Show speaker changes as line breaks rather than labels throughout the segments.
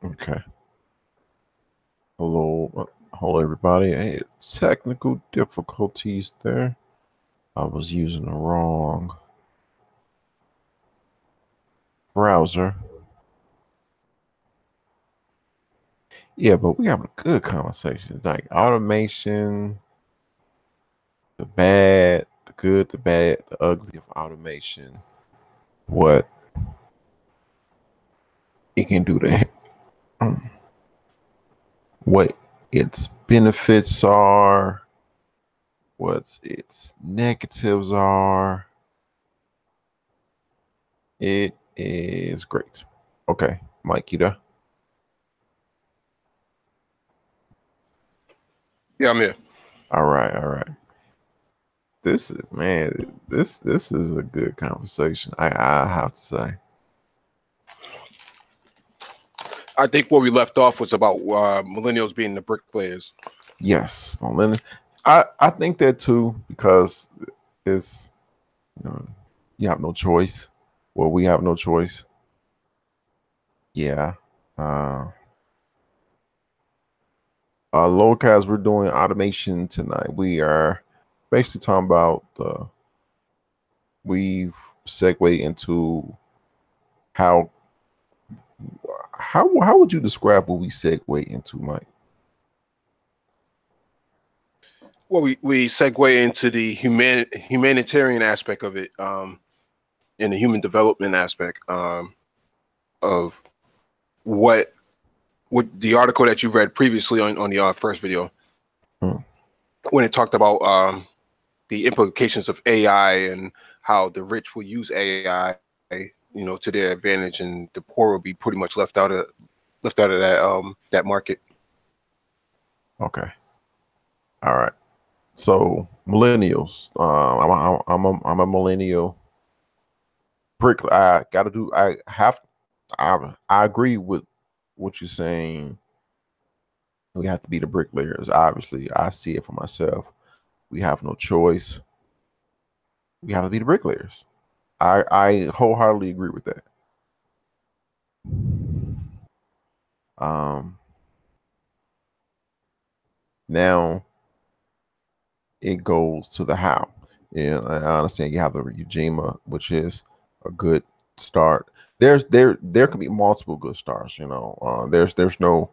Okay. Hello, everybody. Hey, technical difficulties there. I was using the wrong browser. Yeah, but we have a good conversation. Like automation, the bad, the good, the bad, the ugly of automation. What it can do to what its benefits are, what its negatives are. It is great. Okay, Mike, you there?
Yeah, I'm here.
All right. This is this is a good conversation. I have to say.
I think where we left off was about millennials being the bricklayers.
Yes, I think that too because it's you have no choice. Well, we have no choice. Yeah. Locals, we're doing automation tonight. We are basically talking about we've segued into how how would you describe what we segue into, Mike?
Well, we segue into the humanitarian aspect of it, and the human development aspect of what the article that you read previously on the first video, when it talked about the implications of AI and how the rich will use AI, to their advantage, and the poor will be pretty much left out of that market.
Okay. All right. So millennials. I'm a millennial. I gotta do. I agree with what you're saying. We have to be the bricklayers. Obviously, I see it for myself. We have no choice. We have to be the bricklayers. I wholeheartedly agree with that. Um. Now it goes to the how. And I understand you have the Ujima, which is a good start. There could be multiple good starts. There's no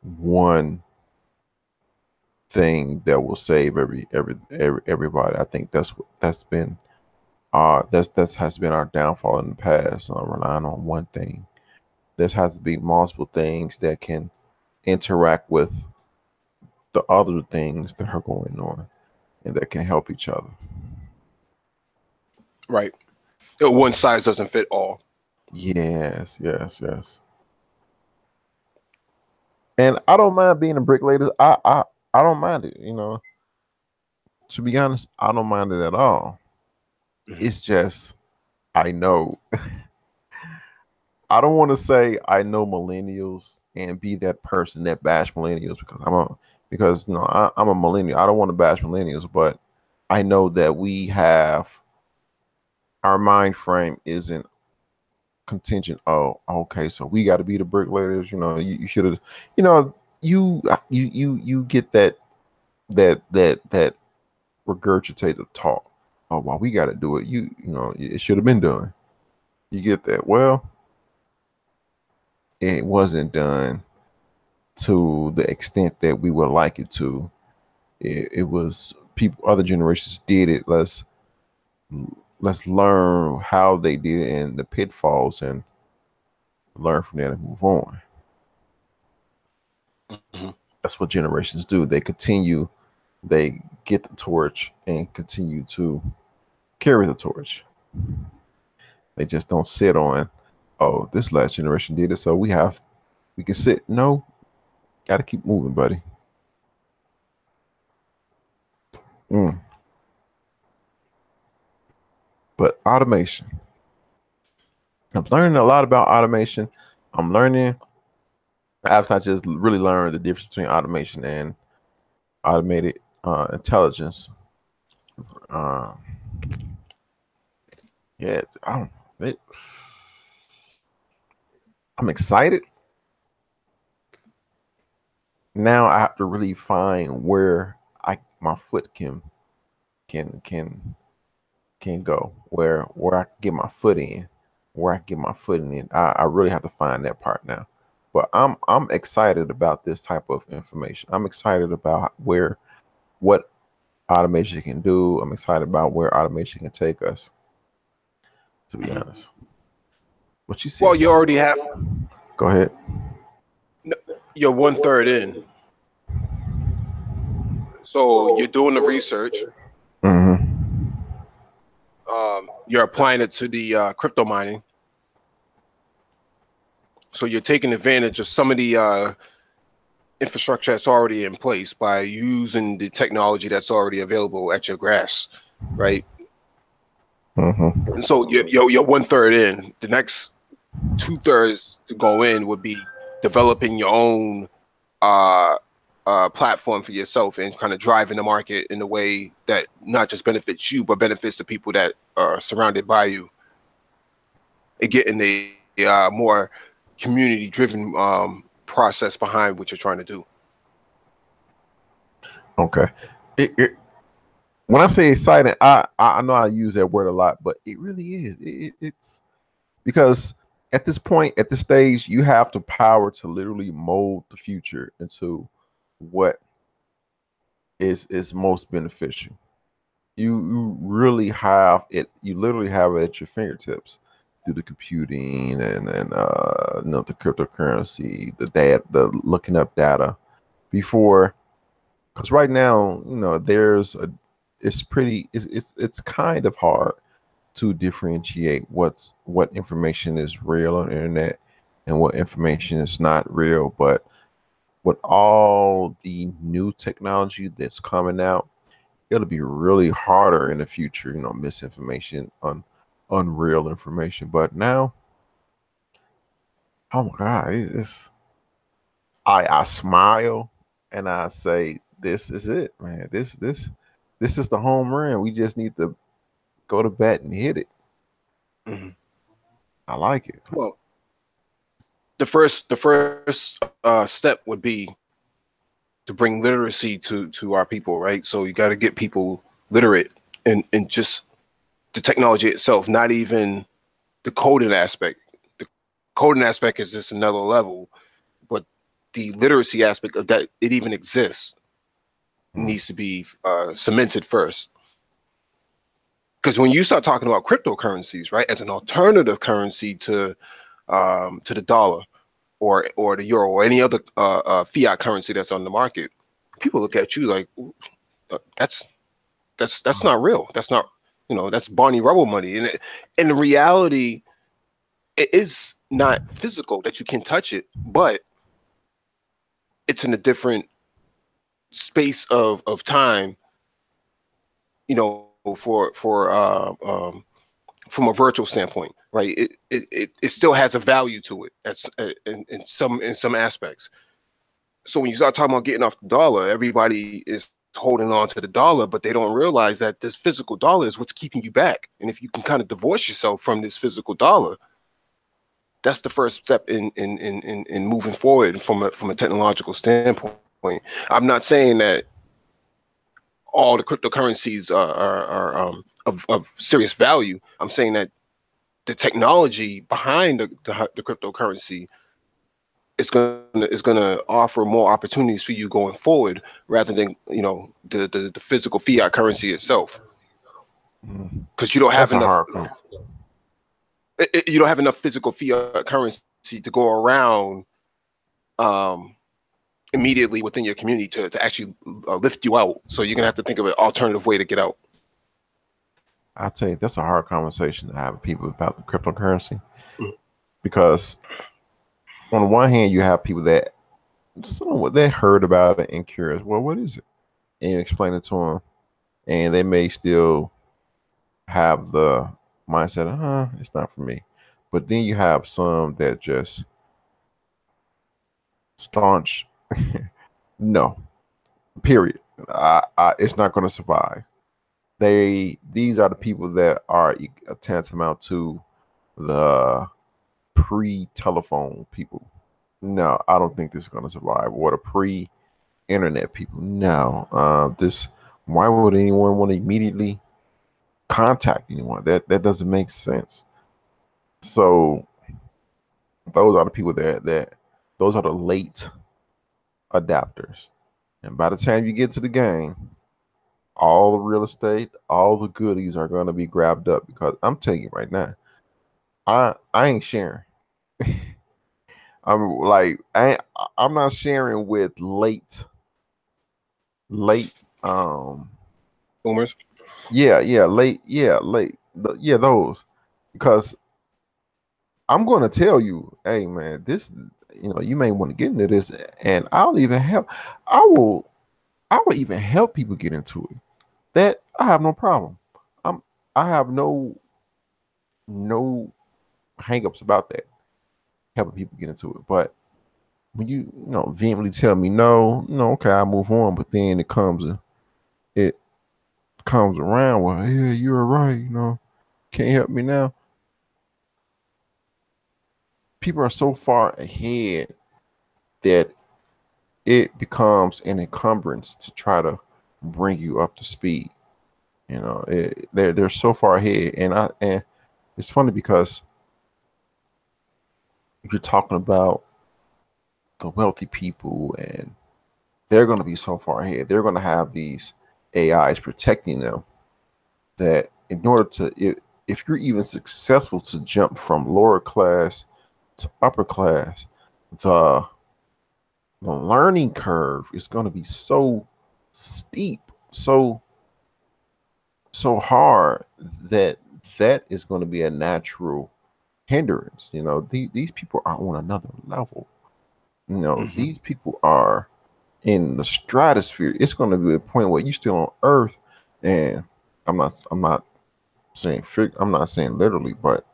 one thing that will save everybody. I think that's been that's has been our downfall in the past, relying on one thing. There has to be multiple things that can interact with the other things that are going on and that can help each other.
Right. One size doesn't fit all.
Yes. And I don't mind being a bricklayer. I don't mind it. To be honest, I don't mind it at all.
Mm-hmm.
It's just I know. I don't want to say I know millennials and be that person that bash millennials I'm a millennial. I don't want to bash millennials, but I know that we have our mind frame isn't contingent. Oh, okay, so we got to be the bricklayers. You should have. You get that regurgitated talk. Oh, well, we got to do it. It should have been done. You get that. Well, it wasn't done to the extent that we would like it to. It was people, other generations did it. Let's learn how they did it and the pitfalls and learn from that and move on.
Mm-hmm.
That's what generations do. They get the torch and continue to carry the torch. They just don't sit on, oh, this last generation did it, so we can sit. No, gotta keep moving, buddy. Mm. But automation. I'm learning a lot about automation. I'm learning. I've not just really learned the difference between automation and automated intelligence. Uh, yeah, I'm excited. now I have to really find where my foot can can can go, where I can get my foot in, where I can get my foot in. I really have to find that part now. But I'm excited about this type of information. I'm excited about what automation can do. I'm excited about where automation can take us, to be
Mhm.
honest. What you see?
Well, you already have.
Go ahead.
No, you're one third in, so you're doing the research.
Mm-hmm.
You're applying it to the crypto mining. So you're taking advantage of some of the infrastructure that's already in place by using the technology that's already available at your grasp, right?
Mm-hmm.
And so you're one third in. The next two thirds to go in would be developing your own uh, platform for yourself and kind of driving the market in a way that not just benefits you but benefits the people that are surrounded by you, and getting a more community driven process behind what you're trying to do.
Okay. When I say exciting, I know I use that word a lot, but it really is. It's because at this point, at this stage, you have the power to literally mold the future into what is most beneficial. You really have it. You literally have it at your fingertips through the computing and the cryptocurrency, the looking up data before. Because right now, it's kind of hard to differentiate what information is real on the internet and what information is not real. But with all the new technology that's coming out, it'll be really harder in the future, misinformation on unreal information. But now, oh my God, I smile and I say, this is it, man. This is the home run. We just need to go to bat and hit it.
Mm-hmm.
I like it.
Well, the first step would be to bring literacy to our people, right? So you got to get people literate in just the technology itself, not even the coding aspect. The coding aspect is just another level, but the literacy aspect of that it even exists
Mm.
needs to be cemented first. Because when you start talking about cryptocurrencies, right, as an alternative currency to the dollar or the euro or any other fiat currency that's on the market, people look at you like that's that's not real. That's not, that's Barney Rubble money. And in reality, it is not physical that you can touch it, but it's in a different space of time, for from a virtual standpoint, right? It still has a value to it. That's in some aspects. So when you start talking about getting off the dollar, everybody is holding on to the dollar, but they don't realize that this physical dollar is what's keeping you back. And if you can kind of divorce yourself from this physical dollar, that's the first step in moving forward from a technological standpoint. I'm not saying that all the cryptocurrencies are of serious value. I'm saying that the technology behind the cryptocurrency is gonna offer more opportunities for you going forward rather than the physical fiat currency itself,
Mm.
because you don't have
That's a
enough
hard one.
you don't have enough physical fiat currency to go around um, immediately within your community to actually lift you out. So you're gonna have to think of an alternative way to get out.
I tell you, that's a hard conversation to have with people about the cryptocurrency
Mm.
because on the one hand, you have people that they heard about it and curious. Well, what is it? And you explain it to them, and they may still have the mindset, it's not for me. But then you have some that just staunch, no, period. It's not going to survive. These are the people that are tantamount to the pre-telephone people. No, I don't think this is going to survive. Or the pre internet people. No, this. Why would anyone want to immediately contact anyone? That doesn't make sense. So those are the people that those are the late adapters. And by the time you get to the game, all the real estate, all the goodies are going to be grabbed up because I'm telling you right now, I ain't sharing. I'm like I'm not sharing with late
Boomers.
yeah those because I'm going to tell you, hey man, this you may want to get into this, and I'll even help. I will I will even help people get into it. That I have no problem. I'm I have no hangups about that, helping people get into it. But when you vehemently tell me no, no, okay, I move on. But then it comes around, well, yeah, you're right, can't help me now. People are so far ahead that it becomes an encumbrance to try to bring you up to speed. They're so far ahead, and it's funny because you're talking about the wealthy people, and they're going to be so far ahead. They're going to have these AIs protecting them that in order to, if you're even successful to jump from lower class to upper class, the the learning curve is going to be so steep, so hard that that is going to be a natural hindrance. These people are on another level.
Mm-hmm.
These people are in the stratosphere. It's going to be a point where you're still on Earth, and I'm not saying I'm not saying literally, but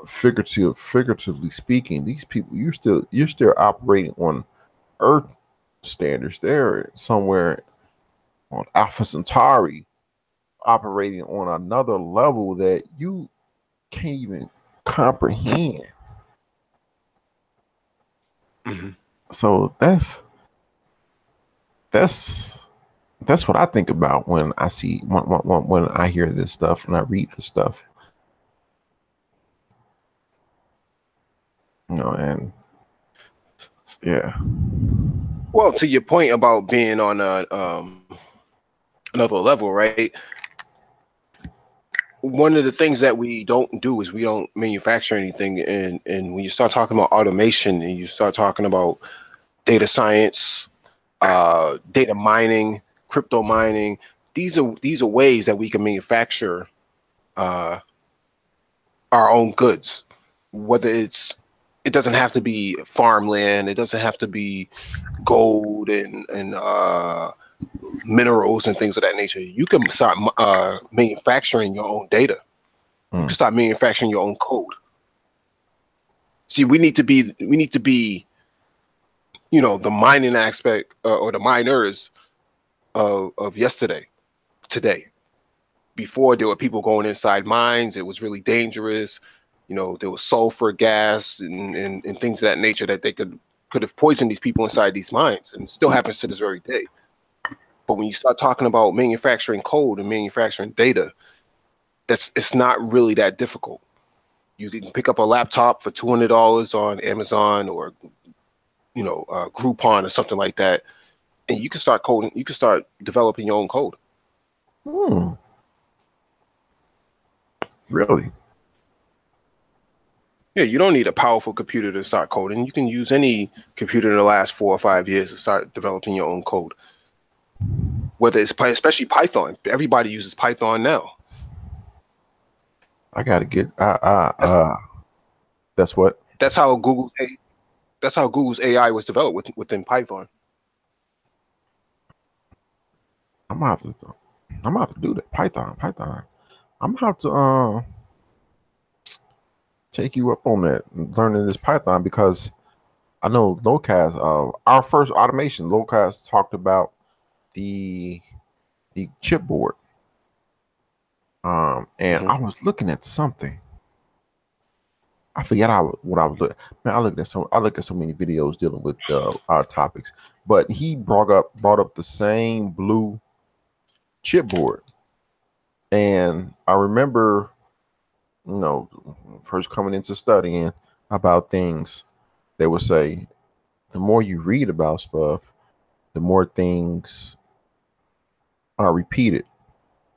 figuratively speaking, these people you're still operating on Earth standards. They're somewhere on Alpha Centauri, operating on another level that you can't even comprehend.
Mm-hmm.
So that's that's what I think about when I see when I hear this stuff and I read this stuff. And yeah.
Well, to your point about being on another level, right? One of the things that we don't do is we don't manufacture anything, and when you start talking about automation and you start talking about data science, data mining, crypto mining, these are ways that we can manufacture uh, our own goods. Whether it doesn't have to be farmland, it doesn't have to be gold and minerals and things of that nature. You can start manufacturing your own data. You can
Mm.
start manufacturing your own code. See, we need to be the mining aspect or the miners of yesterday, today. Before there were people going inside mines, it was really dangerous. There was sulfur gas and things of that nature that they could have poisoned these people inside these mines, and it still happens to this very day. But when you start talking about manufacturing code and manufacturing data, it's not really that difficult. You can pick up a laptop for $200 on Amazon or Groupon or something like that, and you can start coding. You can start developing your own code.
Hmm. Really?
Yeah, you don't need a powerful computer to start coding. You can use any computer in the last 4 or 5 years to start developing your own code. Whether it's especially Python, everybody uses Python now.
I gotta get
That's
that's what
that's how Google's AI was developed within Python.
I'm gonna have to I'm gonna have to do that. Python. I'm gonna have to take you up on that, learning this Python, because I know Locast, our first automation, Locast talked about the chipboard. And
Mm-hmm.
I was looking at something. I forget what I was looking. Man, I look at so many videos dealing with our topics. But he brought up the same blue chipboard, and I remember, first coming into studying about things, they would say the more you read about stuff, the more things are repeated.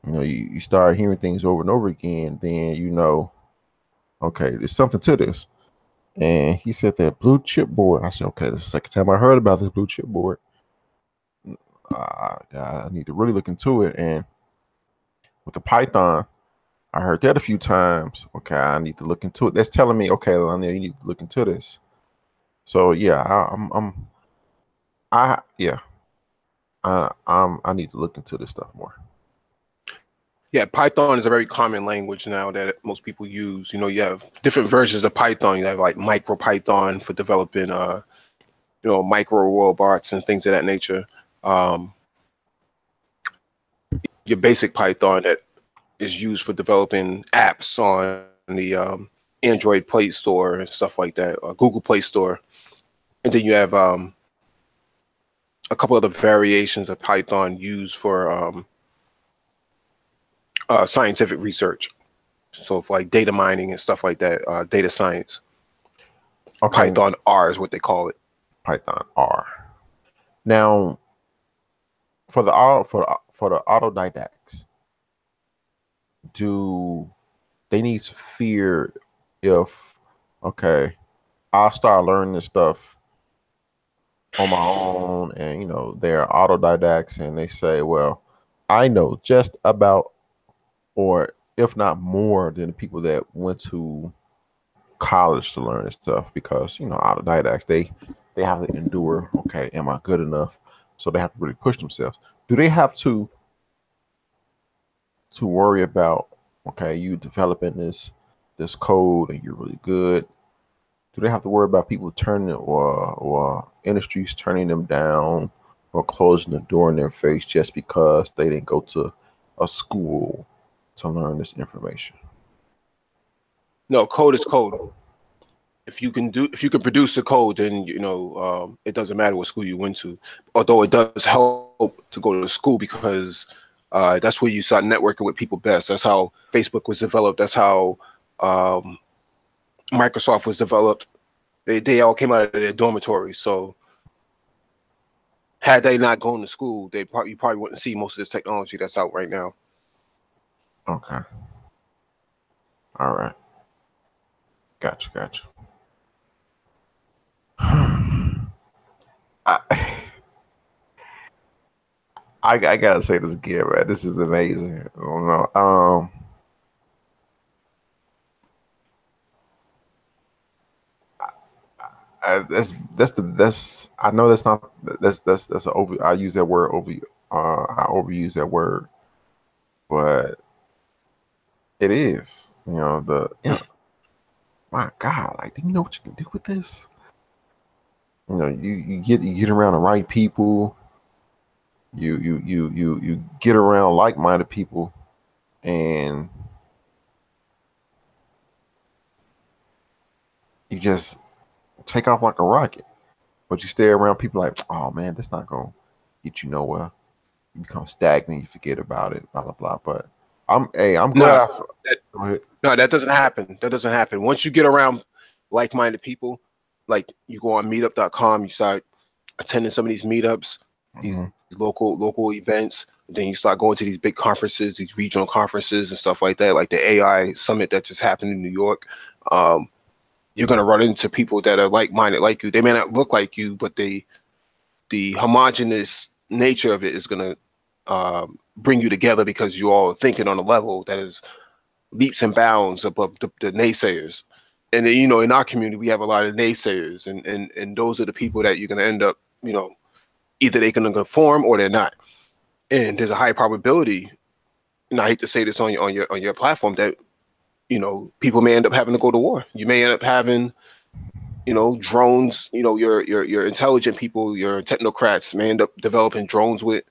You start hearing things over and over again, then okay, there's something to this. And he said that blue chipboard. I said, okay, this is the second time I heard about this blue chipboard. I need to really look into it. And with the Python, I heard that a few times. Okay, I need to look into it. That's telling me, okay, Lionel, you need to look into this. So yeah, yeah, I need to look into this stuff more.
Yeah, Python is a very common language now that most people use. You have different versions of Python. You have like micro Python for developing, micro robots and things of that nature. Your basic Python that is used for developing apps on the Android Play Store and stuff like that, Google Play Store. And then you have a couple of the variations of Python used for scientific research. So for like data mining and stuff like that, data science. Okay. Python R is what they call it.
Python R. Now, for the autodidacts, do they need to fear if, okay, I'll start learning this stuff on my own, and they're autodidacts, and they say, well, I know just about, or if not more than the people that went to college to learn this stuff, because autodidacts, they have to endure, okay, am I good enough? So they have to really push themselves. Do they have to worry about, okay, you developing this code and you're really good? Do they have to worry about people turning, or industries turning them down or closing the door in their face just because they didn't go to a school to learn this information?
No, code is code. If you can produce the code, then it doesn't matter what school you went to. Although it does help to go to school, because that's where you start networking with people best. That's how Facebook was developed. That's how Microsoft was developed. They all came out of their dormitories. So had they not gone to school, you probably wouldn't see most of this technology that's out right now.
Okay. All right. Gotcha. I gotta say this again, man. This is amazing. I don't know. That's I know that's not that's an over. I use that word over. I overuse that word, but it is. My God, like, do you know what you can do with this? You get around the right people. You get around like-minded people, and you just take off like a rocket. But you stay around people like, oh man, that's not gonna get you nowhere. You become stagnant. You forget about it. Blah blah blah. But I'm glad.
No, that doesn't happen. That doesn't happen. Once you get around like-minded people, like you go on meetup.com, you start attending some of these meetups, these local events. Then you start going to these big conferences, these regional conferences and stuff like that, like the AI summit that just happened in New York. You're going to run into people that are like-minded like you. They may not look like you, but the homogenous nature of it is going to bring you together, because you all are thinking on a level that is leaps and bounds above the naysayers. And then, in our community, we have a lot of naysayers, and those are the people that you're going to end up, either they're going to conform or they're not. And there's a high probability, and I hate to say this on your platform, that people may end up having to go to war. You may end up having, drones. Your intelligent people, your technocrats may end up developing drones with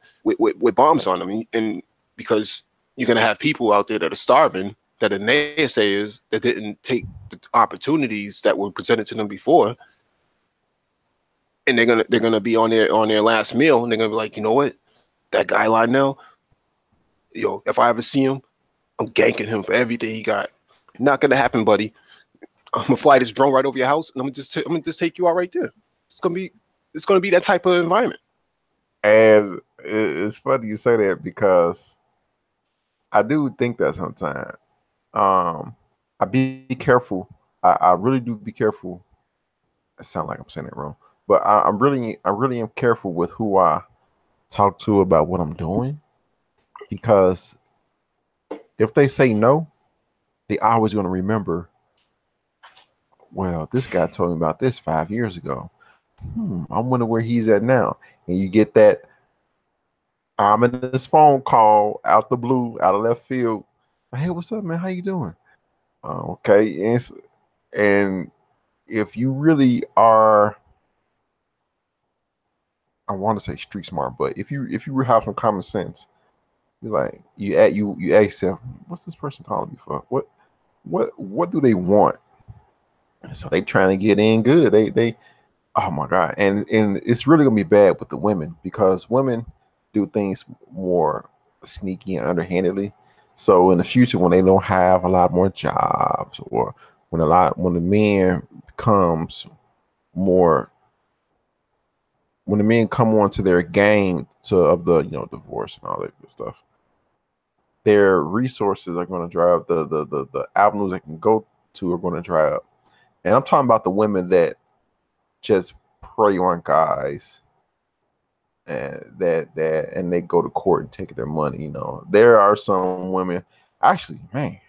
bombs on them, and because you're going to have people out there that are starving that the naysayers that didn't take the opportunities that were presented to them before, and they're gonna be on their last meal, and they're gonna be like, you know what, that guy Lionel, yo, if I ever see him, I'm ganking him for everything he got. Not gonna happen, buddy. I'm gonna fly this drone right over your house, and I'm gonna just take you out right there. It's gonna be that type of environment.
And it's funny you say that because I do think that sometimes. I be careful. I really do be careful. It sounds like I'm saying it wrong, but I really am careful with who I talk to about what I'm doing because if they say no, they always going to remember. Well, this guy told me about this 5 years ago. I wonder where he's at now. And you get that I'm in this phone call out the blue, out of left field. Hey, what's up, man? How you doing? Okay, and if you really are, I want to say street smart, but if you have some common sense, you're like you ask yourself, what's this person calling me for? What do they want? So they trying to get in good. They oh my god, and it's really gonna be bad with the women because women do things more sneaky and underhandedly. So in the future, when they don't have a lot more jobs, or when the man becomes more when the men come onto their game of the divorce and all that good stuff, their resources are going to drive the avenues they can go to are going to dry up. And I'm talking about the women that just prey on guys and and they go to court and take their money. There are some women, actually, man,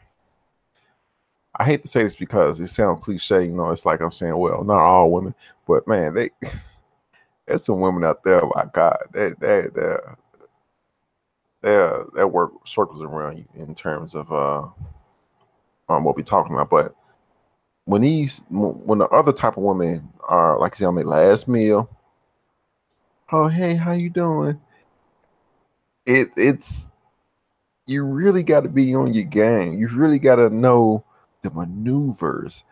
I hate to say this because it sounds cliche. It's like I'm saying, well, not all women, but man, there's some women out there. My God, they work circles around you in terms of what we're talking about. But when the other type of women are, like I said, on their last meal, oh hey, how you doing? It's you really got to be on your game. You really got to know the maneuvers,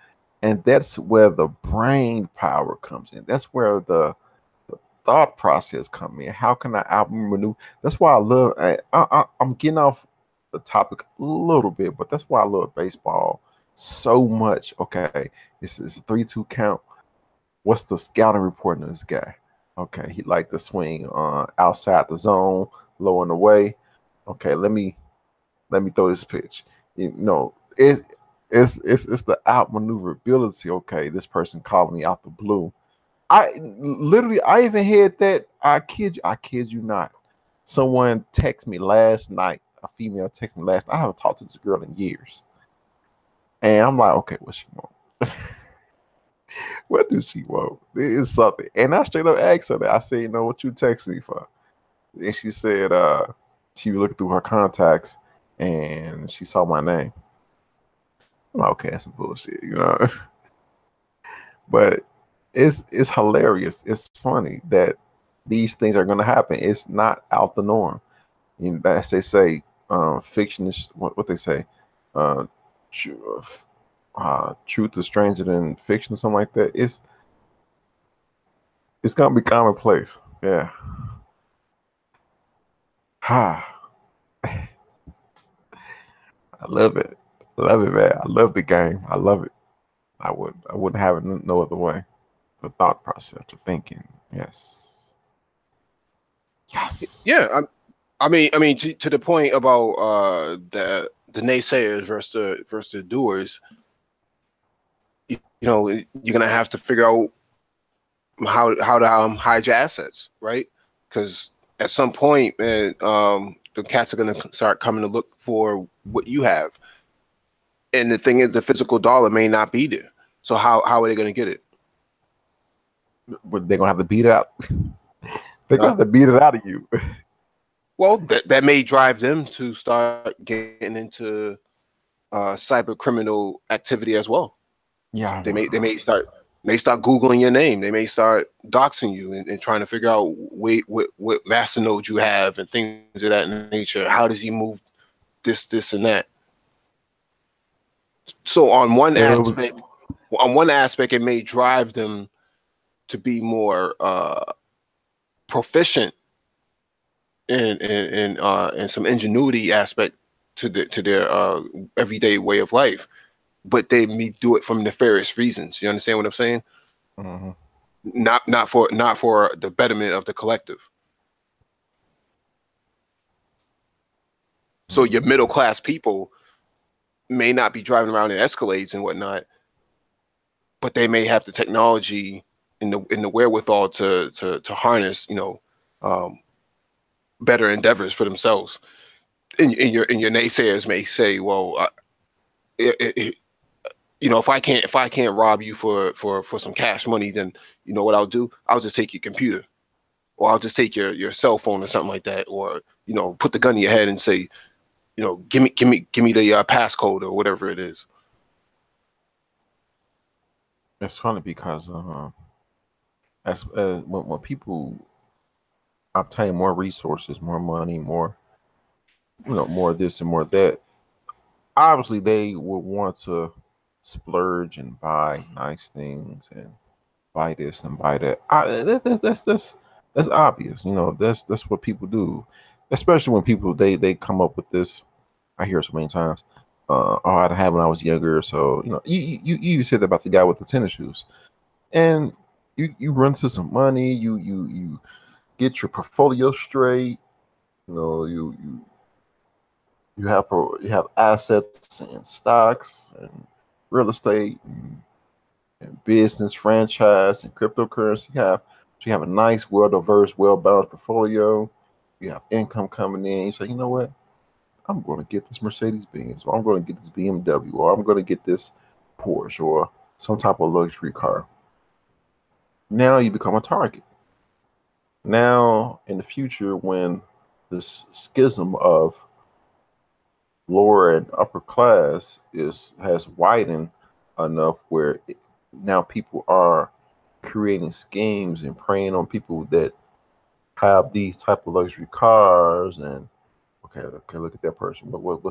and that's where the brain power comes in. That's where the thought process come in. How can I outmaneuver? That's why I love. I'm getting off the topic a little bit, but that's why I love baseball so much. Okay, it's a 3-2 count. What's the scouting report on this guy? Okay, he like to swing outside the zone, low and away. Okay, let me throw this pitch. It's the outmaneuverability. Okay, this person calling me out the blue. I even had that. I kid you not. Someone texted me last night. A female texted me last night. I haven't talked to this girl in years, and I'm like, okay, what she want? What does she want? It is something. And I straight up asked her that. I said, what you text me for? And she said, she was looking through her contacts and she saw my name. I'm like, okay, that's some bullshit. But it's hilarious. It's funny that these things are gonna happen. It's not out the norm. As they say, fiction is what they say. Uh, truth is stranger than fiction, or something like that. It's gonna be commonplace. Yeah. Ha. I love it. Love it, man. I love the game. I love it. I wouldn't have it no other way. The thought process, the thinking. Yes. Yes.
Yeah, I mean, to the point about the naysayers versus the doers. You're gonna have to figure out how to hide your assets, right? Because at some point, man, the cats are gonna start coming to look for what you have. And the thing is, the physical dollar may not be there. So how are they gonna get it?
But they're gonna have to beat it out. They're gonna have to beat it out of you.
Well, that may drive them to start getting into cyber criminal activity as well.
Yeah.
They may start Googling your name. They may start doxing you and trying to figure out what masternode you have and things of that nature. How does he move this and that? So
It
on one aspect, it may drive them to be more proficient in some ingenuity aspect to their everyday way of life, but they may do it from nefarious reasons. You understand what I'm saying?
mhm.
Not for the betterment of the collective. So your middle class people may not be driving around in Escalades and whatnot, but they may have the technology in the wherewithal to harness, um, better endeavors for themselves. And your naysayers may say, well, it, if I can't rob you for some cash money, then you know what I'll do? I'll just take your computer, or I'll just take your cell phone or something like that, or put the gun in your head and say, give me the passcode or whatever it is.
It's funny because as when people obtain more resources, more money, more more this and more that, obviously they would want to splurge and buy nice things and buy this and buy that. That's obvious. That's what people do, especially when people they come up with this. I hear it so many times. Oh, I'd have when I was younger. So you said that about the guy with the tennis shoes, and you run to some money. You get your portfolio straight. You have assets and stocks and real estate and business franchise and cryptocurrency. You have a nice, well diverse, well balanced portfolio. You have income coming in. You say, you know what? I'm going to get this Mercedes Benz, or I'm going to get this BMW, or I'm going to get this Porsche, or some type of luxury car. Now you become a target. Now in the future, when this schism of lower and upper class has widened enough where now people are creating schemes and preying on people that have these type of luxury cars. And okay, look at that person. What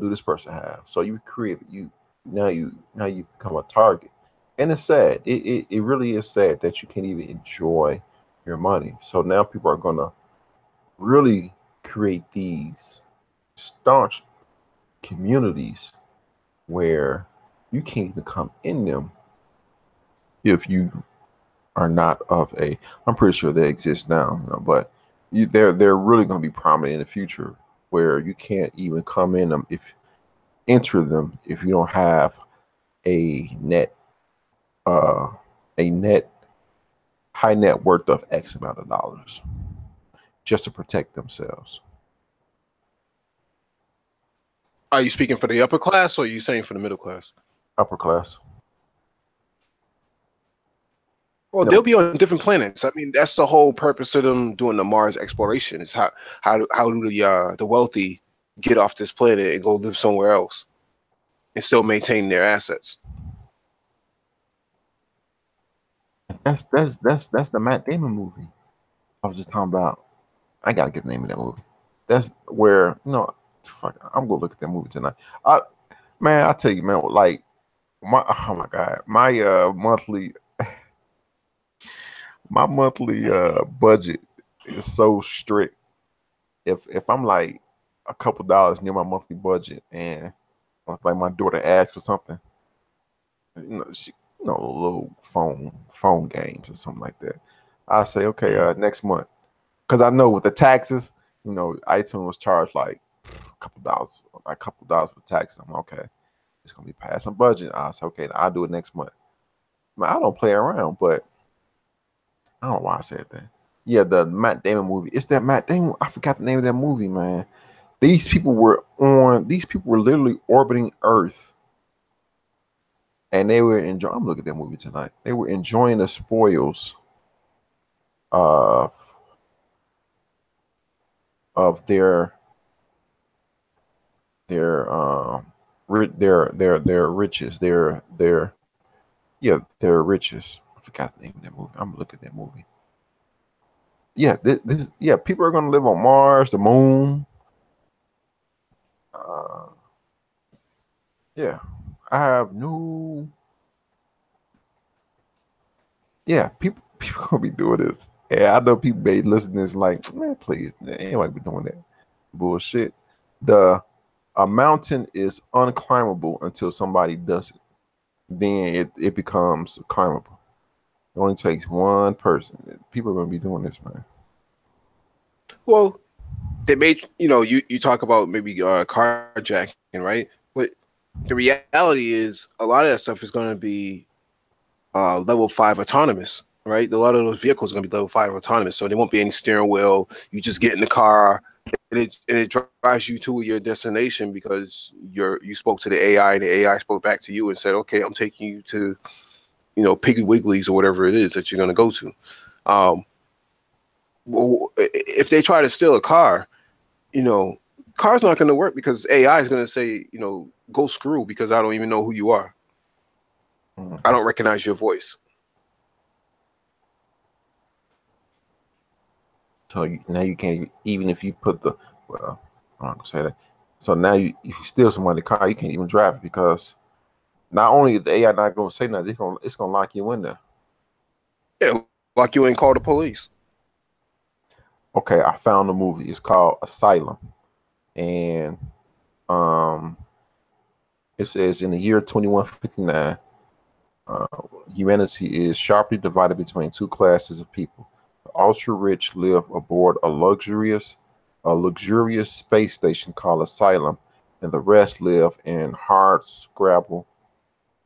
do this person have? So you create you become a target. And it's sad. It really is sad that you can't even enjoy your money. So now people are gonna really create these staunch communities where you can't even come in them if you are not of a. I'm pretty sure they exist now, but they're really going to be prominent in the future where you can't even come in them if enter them if you don't have a net uh a net high net worth of X amount of dollars just to protect themselves.
Are you speaking for the upper class, or are you saying for the middle class?
Upper class.
Well, they'll be on different planets. I mean, that's the whole purpose of them doing the Mars exploration. It's how do the wealthy get off this planet and go live somewhere else and still maintain their assets?
That's the Matt Damon movie I was just talking about. I gotta get the name of that movie. That's where fuck. I'm gonna look at that movie tonight. Man, I tell you, man, like oh my god, my monthly budget is so strict. If I'm like a couple dollars near my monthly budget, and like my daughter asks for something, she little phone games or something like that, I say okay, next month, because I know with the taxes, iTunes charge like a couple dollars for taxes. I'm okay, it's gonna be past my budget. I say okay, I'll do it next month. I don't play around, but I don't know why I said that. Yeah, the Matt Damon movie. It's that Matt Damon. I forgot the name of that movie, man. These people were literally orbiting Earth, and they were enjoying. I'm looking at that movie tonight. They were enjoying the spoils of of their riches. Their riches. I forgot the name of that movie. I'm looking at that movie. Yeah, people are gonna live on Mars, the moon. Uh, Yeah, I have no. Yeah, people gonna be doing this. Yeah, I know people may listen to this like, man, please, anybody be doing that bullshit. The A mountain is unclimbable until somebody does it. Then it becomes climbable. It only takes one person. People are gonna be doing this, man.
Well, they made you talk about maybe carjacking, right? But the reality is a lot of that stuff is going to be level 5 autonomous, right? A lot of those vehicles are going to be level 5 autonomous, so there won't be any steering wheel. You just get in the car, and it drives you to your destination because you spoke to the AI, and the AI spoke back to you and said, "Okay, I'm taking you to Piggy Wiggly's or whatever it is that you're going to go to." Um, well, if they try to steal a car, you know, car's not going to work because AI is going to say, go screw because I don't even know who you are.
Mm.
I don't recognize your voice.
So now you can't even if you put the well, I'm not gonna say that. So now if you steal somebody's car, you can't even drive it because not only is the AI not gonna say nothing, it's gonna lock you in there.
Yeah, like you ain't called the police.
Okay, I found a movie. It's called Asylum, and um, it says in the year 2159, uh, humanity is sharply divided between two classes of people. The ultra rich live aboard a luxurious space station called Asylum, and the rest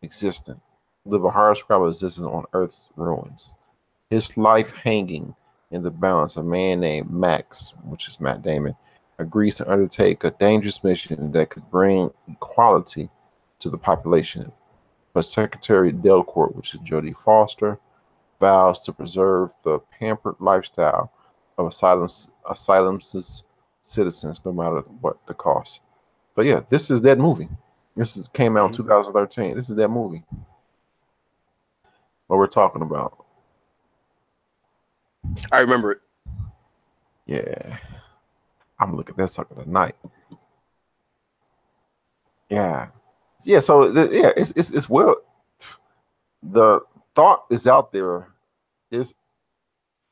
existence, live a hard scrabble existence on Earth's ruins. His life hanging in the balance. A man named Max, which is Matt Damon, agrees to undertake a dangerous mission that could bring equality to the population. But Secretary Delcourt, which is Jodie Foster, vows to preserve the pampered lifestyle of asylum's citizens, no matter what the cost. But yeah, this is that movie. Came out in
Mm-hmm.
2013. This is that movie. What we're talking about.
I remember it.
Yeah, I'm looking at that sucker tonight. Yeah, yeah. So yeah, it's well. The thought is out there. Is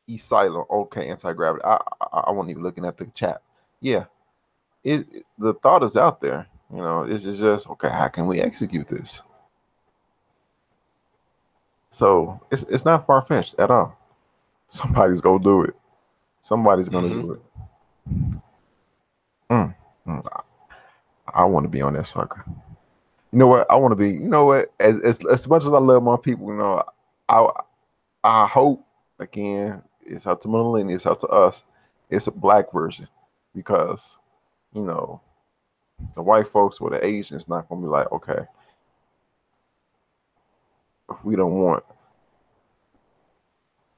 asylum okay? Anti gravity. I wasn't even looking at the chat. Yeah, the thought is out there. It's just okay. How can we execute this? So it's not far fetched at all. Somebody's gonna do it. Somebody's gonna
Mm-hmm.
do it. Mm, I want to be on that sucker. You know what? I want to be. You know what? As much as I love my people, I I hope again it's up to millennials, it's up to us. It's a black version because you know the white folks or the Asians not gonna be like, okay, we don't want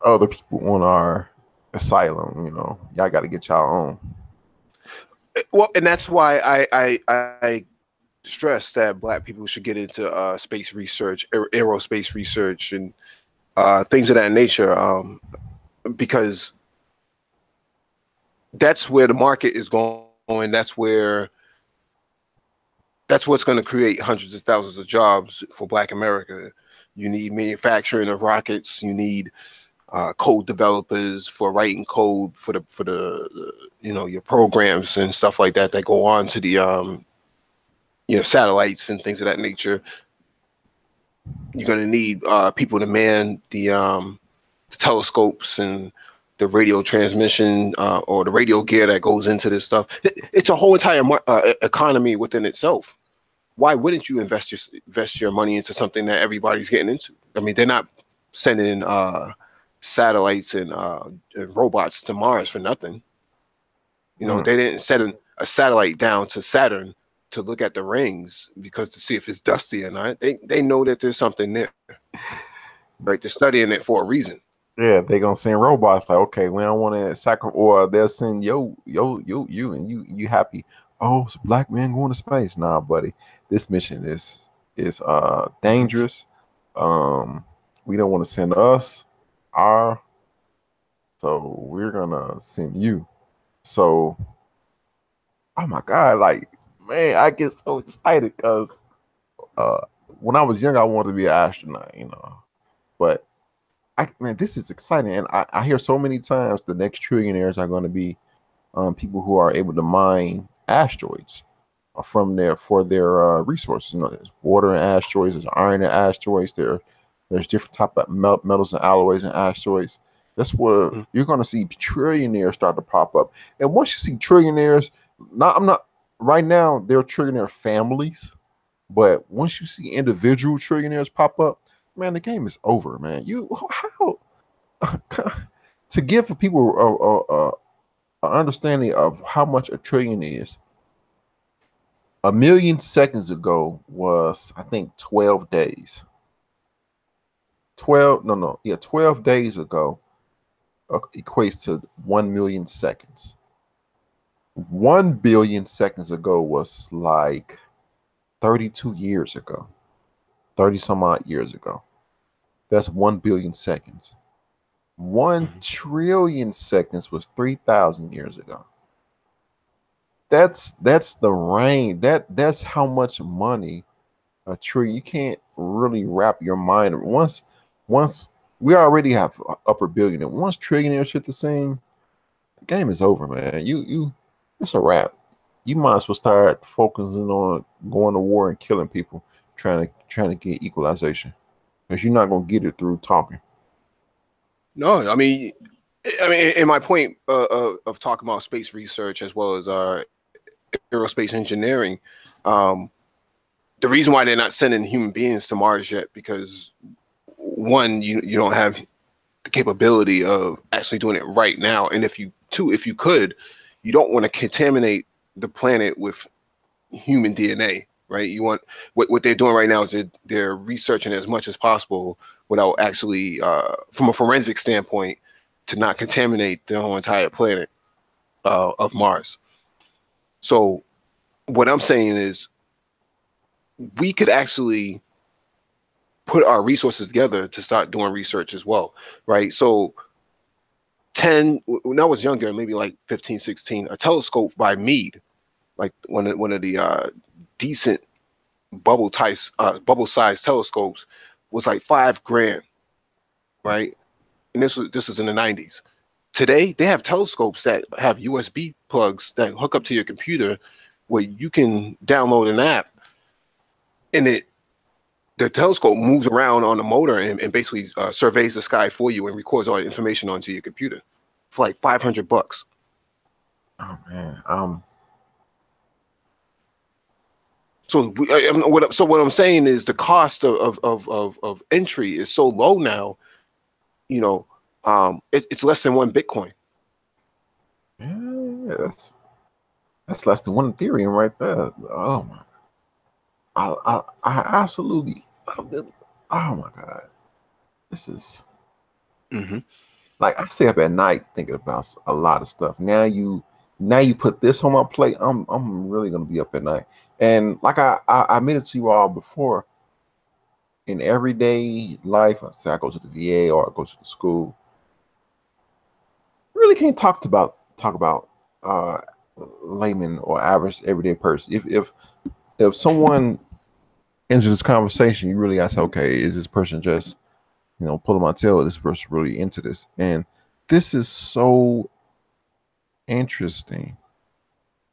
other people on our asylum. Y'all got to get y'all own.
Well, and that's why I stress that Black people should get into space research, aerospace research, and things of that nature, because that's where the market is going. That's what's going to create hundreds of thousands of jobs for Black America. You need manufacturing of rockets. You need code developers for writing code for the your programs and stuff like that that go on to the satellites and things of that nature. You're going to need people to man the telescopes and the radio transmission or the radio gear that goes into this stuff. It's a whole entire economy within itself. Why wouldn't you invest your money into something that everybody's getting into? I mean, they're not sending satellites and robots to Mars for nothing.
Mm.
They didn't send a satellite down to Saturn to look at the rings because to see if it's dusty or not. They know that there's something there, right? They're studying it for a reason.
Yeah, they gonna send robots like, okay, we don't want to sacrifice, or they'll send you, and you happy. Oh, it's a black man going to space. Nah, buddy, this mission is dangerous. Um, we don't want to send us our, so we're gonna send you. So, oh my god, like man, I get so excited because Uh, when I was young, I wanted to be an astronaut, but man, this is exciting, and I hear so many times the next trillionaires are going to be people who are able to mine asteroids from their resources. There's water in asteroids, there's iron in asteroids, there's different type of metals and alloys in asteroids. That's where
Mhm.
you're going to see trillionaires start to pop up. And once you see trillionaires, I'm not right now. They're trillionaire families, but once you see individual trillionaires pop up, man, the game is over, man. You how to give people a understanding of how much a trillion is. A million seconds ago was, I think, 12 days. 12, no, no, yeah, 12 days ago equates to 1 million seconds. 1 billion seconds ago was like 32 years ago, 30 some odd years ago. That's 1 billion seconds. 1
Mhm.
trillion seconds was 3,000 years ago. That's the range. That's how much money a trillion. You can't really wrap your mind once we already have upper billion, and once trillionaires hit the scene, the game is over, man. You it's a wrap. You might as well start focusing on going to war and killing people, trying to get equalization, because you're not gonna get it through talking.
No, in my point of talking about space research as well as aerospace engineering, um, the reason why they're not sending human beings to Mars yet because one, you don't have the capability of actually doing it right now, and if you could, you don't want to contaminate the planet with human DNA, right? You want what they're doing right now is they're researching as much as possible without actually, from a forensic standpoint, to not contaminate the whole entire planet of Mars. So what I'm saying is we could actually put our resources together to start doing research as well, right? So 10 when I was younger, maybe like 15, 16, a telescope by Meade, like one of the decent bubble size telescopes, was like 5 grand, right? And this was in the 90s. Today they have telescopes that have USB plugs that hook up to your computer where you can download an app, and the telescope moves around on the motor and basically surveys the sky for you and records all the information onto your computer for like $500.
Oh man,
So what I'm saying is the cost of entry is so low now. You know, it's less than 1 Bitcoin.
yeah, that's less than one Ethereum right there. Oh my, I absolutely, oh my god, this is
Mm-hmm.
like I stay up at night thinking about a lot of stuff. Now you put this on my plate. I'm really gonna be up at night. And like I admitted to you all before, in everyday life, I say I go to the VA or I go to the school. Really can't talk about uh layman or average everyday person. If someone enters this conversation, you really ask, okay, is this person just pulling my tail? Or is this person really into this? And this is so interesting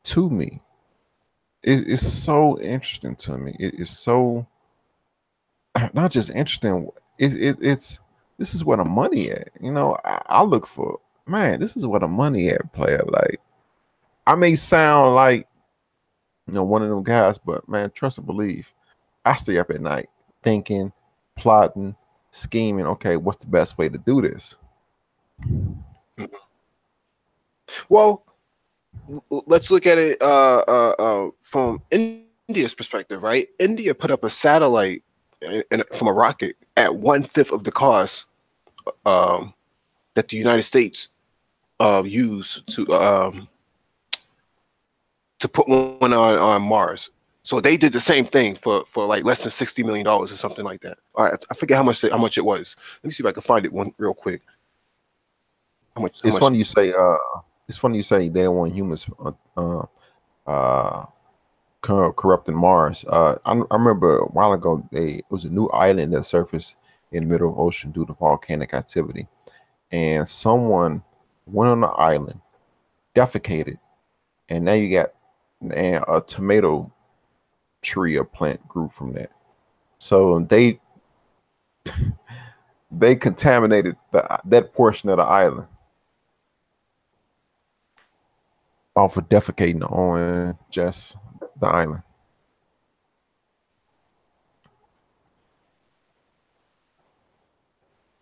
to me. It's so interesting to me. It is so not just interesting. It's this is where the money at. I look for, man. This is where the money at, player. Like I may sound like one of them guys, but man, trust and believe. I stay up at night thinking, plotting, scheming. Okay, what's the best way to do this?
Well, let's look at it from India's perspective, right? India put up a satellite from a rocket at 1/5 of the cost um, that the United States used to put one on Mars. So they did the same thing for like less than $60 million or something like that. I forget how much it was. Let me see if I can find it one real quick. How much? How
It's
much?
funny you say. It's funny you say they don't want humans. Uh, corrupting Mars. I remember a while ago it was a new island that surfaced in the middle of the ocean due to volcanic activity, and someone went on the island, defecated, and now you got and a tomato tree or plant grew from that. So they contaminated that portion of the island off of defecating on just the island.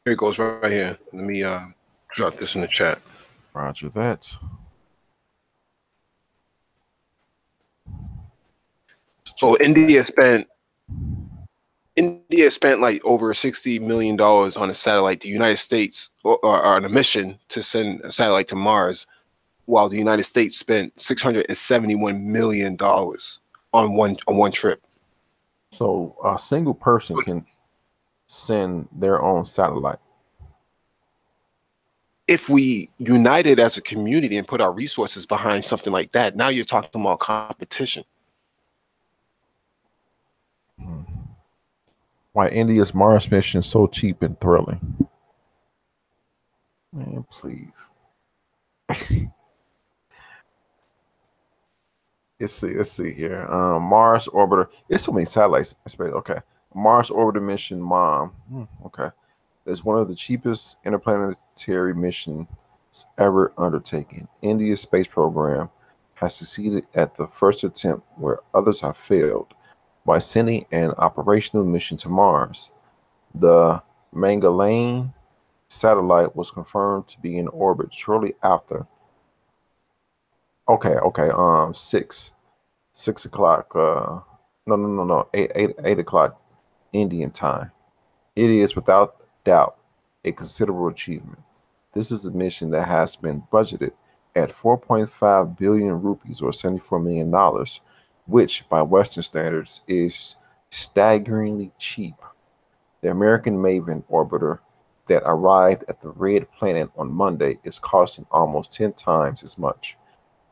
Here it goes right here. Let me drop this in the chat.
Roger that.
So India spent like over $60 million on a satellite. The United States, or on a mission to send a satellite to Mars, while the United States spent $671 million on one trip.
So a single person can send their own satellite.
If we united as a community and put our resources behind something like that, now you're talking about competition.
Why India's Mars mission so cheap and thrilling? Man, please. Let's see here. Mars orbiter. It's so many satellites. Okay. Mars orbiter mission MOM. Okay. It's one of the cheapest interplanetary missions ever undertaken. India's space program has succeeded at the first attempt where others have failed by sending an operational mission to Mars. The Mangalyaan satellite was confirmed to be in orbit shortly after. Okay. 6 o'clock. No. 8 o'clock Indian time. It is without doubt a considerable achievement. This is a mission that has been budgeted at 4.5 billion rupees or $74 million, which by Western standards is staggeringly cheap. The American Maven orbiter that arrived at the Red Planet on Monday is costing almost 10 times as much.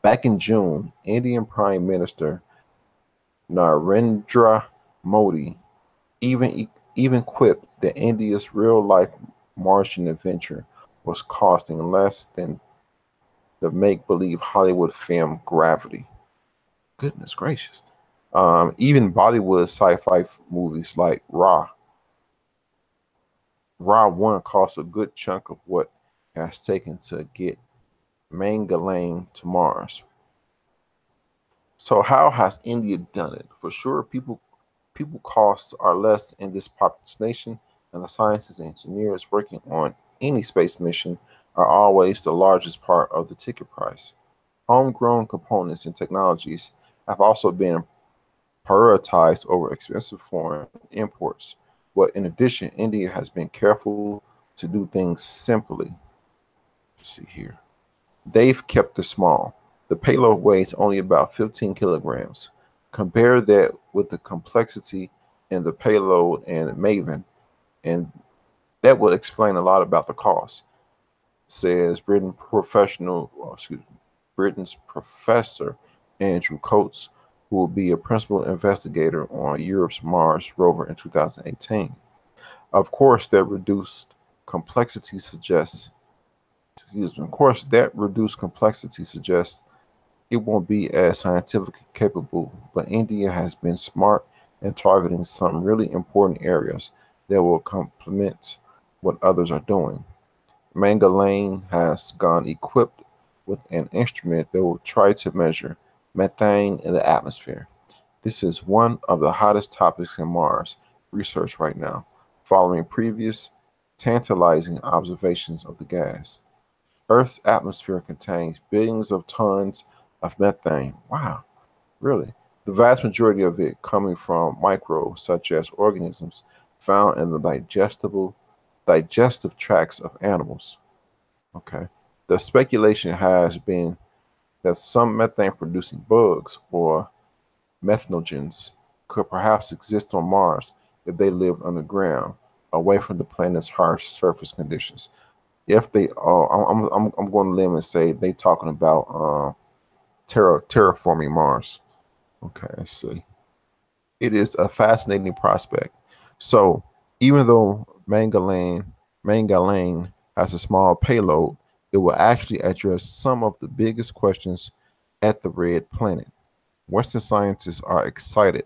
Back in June, Indian Prime Minister Narendra Modi even quipped that India's real-life Martian adventure was costing less than the make-believe Hollywood film Gravity. Goodness gracious. Even Bollywood sci-fi movies like Ra 1 cost a good chunk of what it has taken to get Mangalyaan to Mars. So how has India done it? For sure, people costs are less in this populous nation, and the scientists and engineers working on any space mission are always the largest part of the ticket price. Homegrown components and technologies have also been prioritized over expensive foreign imports. But in addition, India has been careful to do things simply. Let's see here. They've kept it small. The payload weighs only about 15 kilograms. Compare that with the complexity in the payload and Maven, and that will explain a lot about the cost, says Britain's professor Andrew Coates, who will be a principal investigator on Europe's Mars rover in 2018. Of course, that reduced complexity suggests Of course, that reduced complexity suggests it won't be as scientifically capable, but India has been smart in targeting some really important areas that will complement what others are doing. Mangalyaan has gone equipped with an instrument that will try to measure methane in the atmosphere. This is one of the hottest topics in Mars research right now, following previous tantalizing observations of the gas. Earth's atmosphere contains billions of tons of methane. Wow, really? The vast majority of it coming from microbes such as organisms found in the digestive tracts of animals. Okay. The speculation has been that some methane producing bugs or methanogens could perhaps exist on Mars if they lived underground, away from the planet's harsh surface conditions. If they, I'm going to limb and say they talking about terraforming Mars. Okay, let's see. It is a fascinating prospect. So even though Mangalang has a small payload, it will actually address some of the biggest questions at the red planet. Western scientists are excited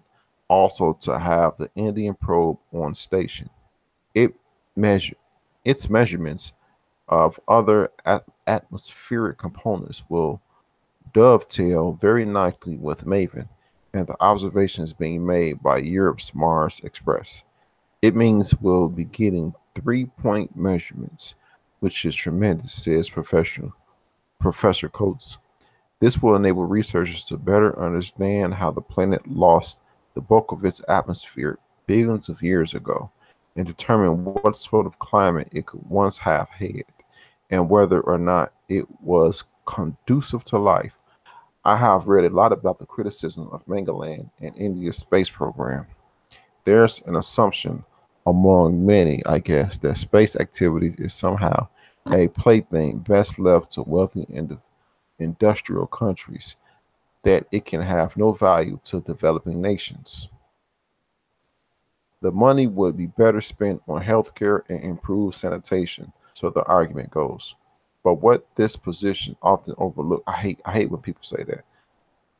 also to have the Indian probe on station. It measure its measurements of other atmospheric components will dovetail very nicely with Maven and the observations being made by Europe's Mars Express. It means we'll be getting 3-point measurements, which is tremendous, says Professor Coates. This will enable researchers to better understand how the planet lost the bulk of its atmosphere billions of years ago and determine what sort of climate it could once have had and whether or not it was conducive to life. I have read a lot about the criticism of Mangaland and India's space program. There's an assumption among many, I guess, that space activities is somehow a plaything best left to wealthy industrial countries, that it can have no value to developing nations. The money would be better spent on healthcare and improved sanitation, so the argument goes. But what this position often overlooked, I hate when people say that.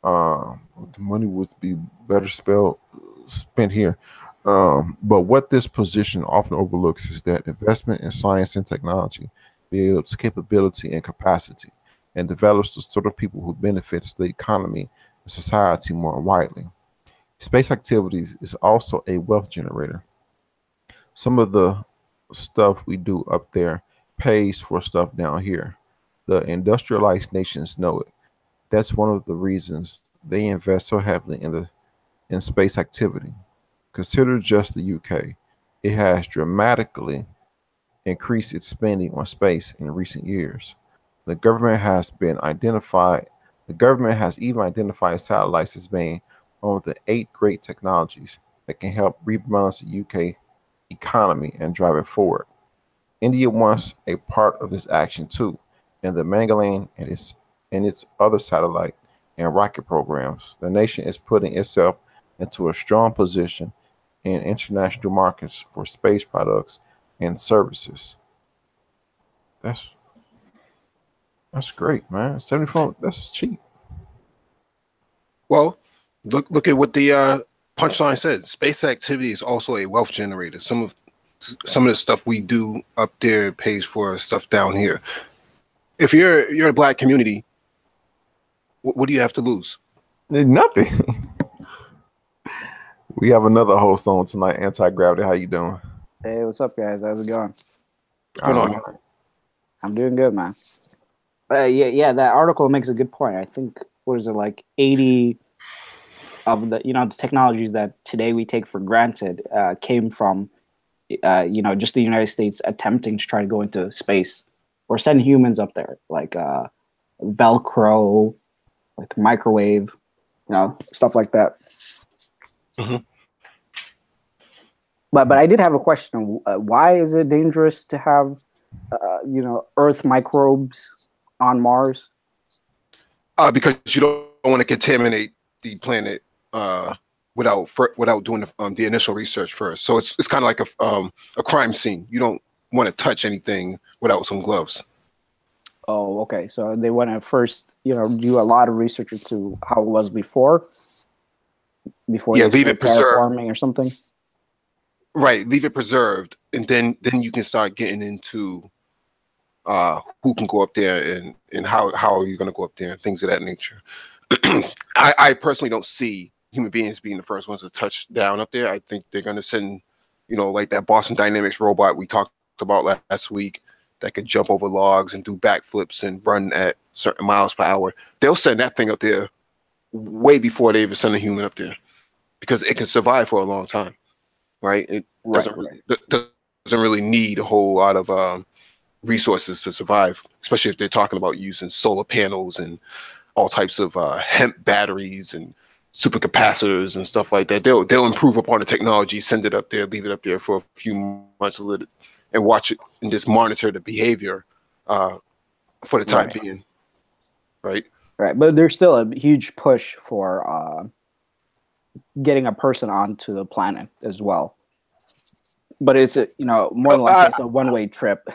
The money would be better spent here. But what this position often overlooks is that investment in science and technology builds capability and capacity and develops the sort of people who benefits the economy and society more widely. Space activities is also a wealth generator. Some of the stuff we do up there pays for stuff down here. The industrialized nations know it. That's one of the reasons they invest so heavily in space activity. Consider just the UK. It has dramatically increased its spending on space in recent years. The government has been identified the government has even identified satellites as being one of the 8 great technologies that can help rebalance the UK economy and drive it forward. India wants a part of this action too, and the Mangalyaan and its other satellite and rocket programs. The nation is putting itself into a strong position in international markets for space products and services. That's that's great, man. 74, that's cheap.
Well, look at what the punchline said. Space activity is also a wealth generator. Some of the stuff we do up there pays for stuff down here. If you're a black community, what do you have to lose?
Nothing. We have another host on tonight, Anti Gravity. How you doing?
Hey, what's up, guys? How's it going?
What's going
All
on?
right.
I'm doing good, man. Yeah. That article makes a good point. I think what is it like 80 of the technologies that today we take for granted came from just the United States attempting to try to go into space or send humans up there, like Velcro, like microwave, stuff like that.
Mhm.
But I did have a question. Why is it dangerous to have Earth microbes on Mars?
Because you don't want to contaminate the planet without doing the initial research first. So it's kind of like a crime scene. You don't want to touch anything without some gloves.
Oh, okay. So they want to first, do a lot of research into how it was before
Yeah,
they
leave
start
it preserved.
terraforming or something.
Right, leave it preserved, and then you can start getting into who can go up there and how are you going to go up there and things of that nature. I personally don't see human beings being the first ones to touch down up there. I think they're going to send, like that Boston Dynamics robot we talked about last week that could jump over logs and do backflips and run at certain miles per hour. They'll send that thing up there way before they even send a human up there because it can survive for a long time, right? It
Right.
doesn't really need a whole lot of resources to survive, especially if they're talking about using solar panels and all types of hemp batteries and supercapacitors and stuff like that. They'll improve upon the technology, send it up there, leave it up there for a few months, and watch it and just monitor the behavior for the time
Right.
being, right?
Right. But there's still a huge push for getting a person onto the planet as well. But it's more than likely it's a one-way trip,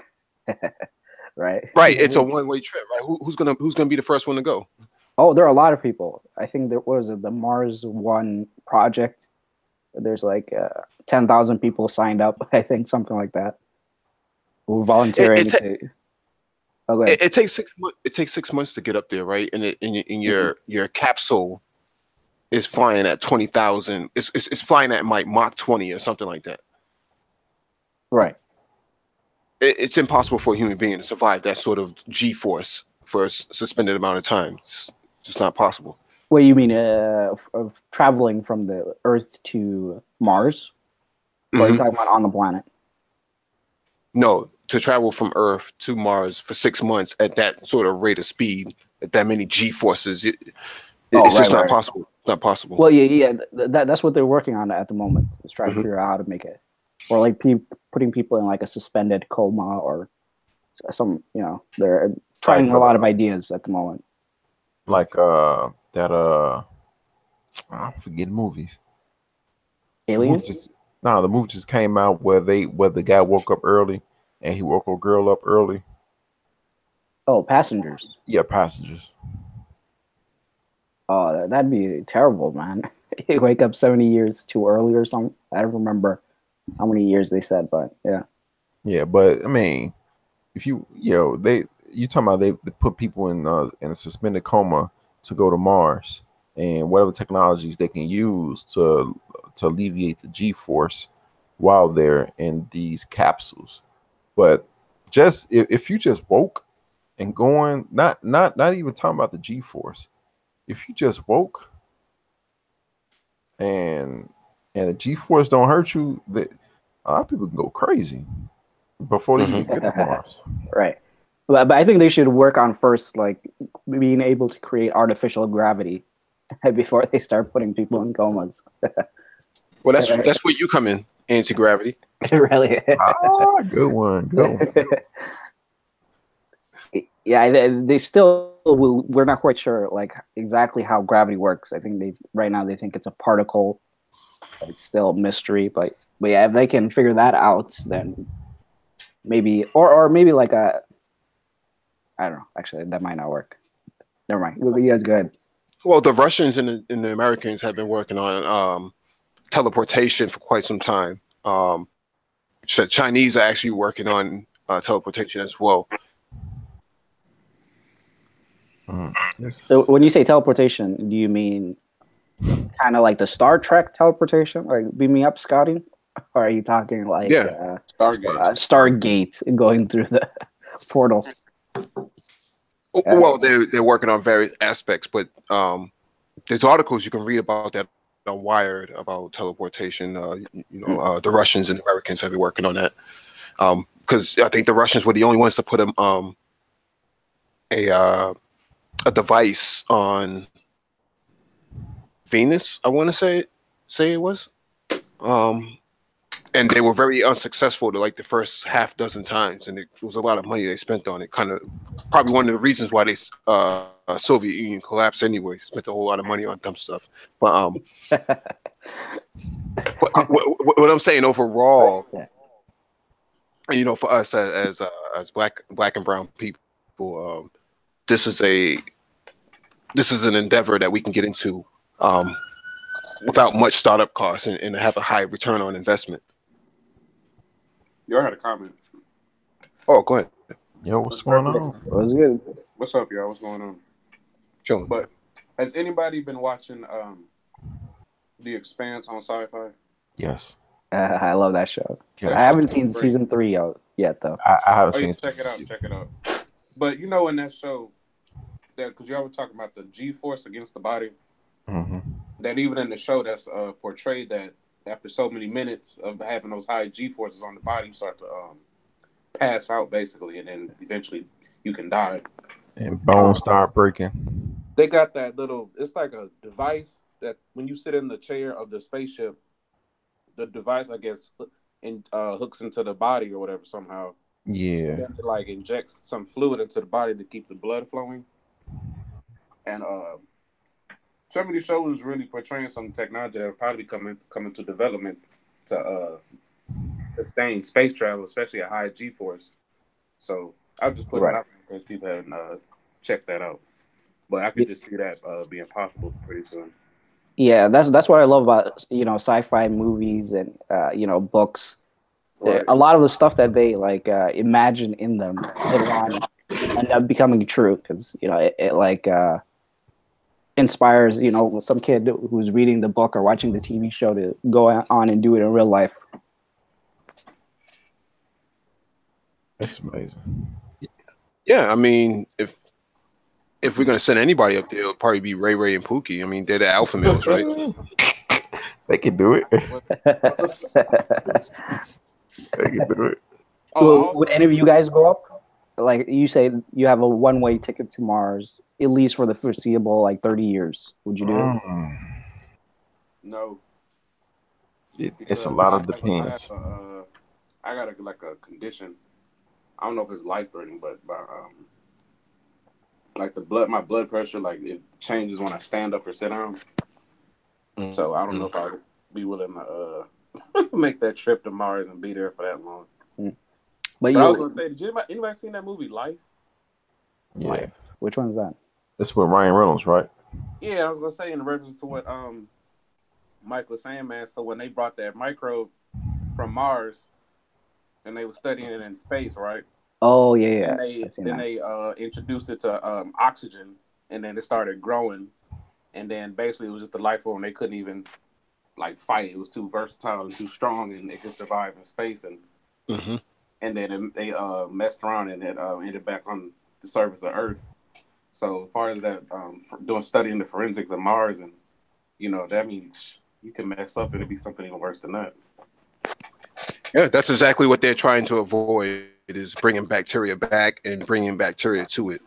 right?
Right, it's a one-way trip, right? Who's gonna be the first one to go?
Oh, there are a lot of people. I think there was the Mars One project. There's like 10,000 people signed up. I think something like that. Who volunteering to. Okay.
It takes 6 months. It takes 6 months to get up there, right? And your capsule is flying at 20,000. It's flying at like Mach 20 or something like that.
Right.
It's impossible for a human being to survive that sort of G-force for a suspended amount of time. It's just not possible.
What you mean of traveling from the Earth to Mars? Or are you talking about on the planet?
No, to travel from Earth to Mars for 6 months at that sort of rate of speed, at that many G-forces, it's just not possible. It's not possible.
Well, yeah. That's what they're working on at the moment. Is trying to figure out how to make it, or like putting people in like a suspended coma, or some. They're trying a lot of ideas at the moment.
Like I forget movies.
Aliens?
The movie just came out where the guy woke up early and he woke a girl up early.
Oh, Passengers.
Yeah, Passengers.
Oh, that'd be terrible, man. You wake up 70 years too early or something. I don't remember how many years they said, but yeah.
Yeah, but I mean, if you talking about they put people in a suspended coma to go to Mars, and whatever technologies they can use to alleviate the G-force while they're in these capsules. But just if you just woke and going, not even talking about the G-force, if you just woke and the G-force don't hurt you, that a lot of people can go crazy before they even get to Mars.
Right. But I think they should work on first, like being able to create artificial gravity before they start putting people in comas.
Well, that's where you come in, anti-gravity.
Really?
Good one.
Yeah, they still we're not quite sure like exactly how gravity works. I think right now they think it's a particle. It's still a mystery, but yeah, if they can figure that out, then maybe or maybe like I don't know. Actually, that might not work. Never mind. You guys go ahead.
Well, the Russians and the Americans have been working on teleportation for quite some time. So Chinese are actually working on teleportation as well.
So when you say teleportation, do you mean kind of like the Star Trek teleportation, like beam me up, Scotty? Or are you talking like Stargate going through the portal?
Well, they're working on various aspects, but there's articles you can read about that on Wired about teleportation. The Russians and Americans have been working on that because I think the Russians were the only ones to put a device on Venus. I want to say it was, and they were very unsuccessful to like the first half dozen times, and it was a lot of money they spent on it. Kind of probably one of the reasons why they Soviet Union collapsed anyway. Spent a whole lot of money on dumb stuff, but what I'm saying overall, for us as black and brown people, this is an endeavor that we can get into without much startup costs and have a high return on investment.
Y'all had a comment.
Oh, go ahead.
Yo, what's going on?
What's good?
What's up, y'all? What's going on?
Chilling.
But has anybody been watching The Expanse on Sci-Fi?
Yes.
I love that show.
Yes.
I haven't seen season 3 yet, though.
I haven't seen.
Check it out. But in that show, because y'all were talking about the G-force against the body, that even in the show that's portrayed that after so many minutes of having those high G-forces on the body, you start to pass out basically, and then eventually you can die.
And bones start breaking.
They got that it's like a device that when you sit in the chair of the spaceship, the device, I guess, hooks into the body or whatever somehow.
Yeah.
Then it, like injects some fluid into the body to keep the blood flowing. And some of these shows really portraying some technology that will probably come into development to sustain space travel, especially at high G force. So I'll just put it out there because people haven't checked that out. But I could just see that being possible pretty soon.
Yeah, that's what I love about sci-fi movies and books.
Right.
A lot of the stuff that they like imagine in them later on end up becoming true because it like inspires some kid who's reading the book or watching the TV show to go on and do it in real life.
That's amazing.
Yeah, I mean, if we're gonna send anybody up there, it'll probably be Ray Ray and Pookie. I mean, they're the alpha males, right?
They can do it. They can do it.
Would any of you guys go up? Like you say, you have a one-way ticket to Mars, at least for the foreseeable 30 years. Would you do it?
No.
It's a lot of depends.
I got a condition. I don't know if it's life threatening, but like my blood pressure, like it changes when I stand up or sit down. So I don't know if I would be willing to make that trip to Mars and be there for that long. But I was gonna say, did anybody seen that movie Life?
Yeah.
Life. Which one's that?
That's with Ryan Reynolds, right?
Yeah, I was gonna say in reference to what Mike was saying, man. So when they brought that microbe from Mars and they were studying it in space, right?
Oh yeah.
Then they introduced it to oxygen, and then it started growing, and then basically it was just a life form they couldn't even fight. It was too versatile and too strong, and it could survive in space. And and then they messed around and it ended back on the surface of Earth. So as far as that, studying the forensics of Mars, and that means you can mess up and it'd be something even worse than that.
Yeah, that's exactly what they're trying to avoid. It is bringing bacteria back and bringing bacteria to it.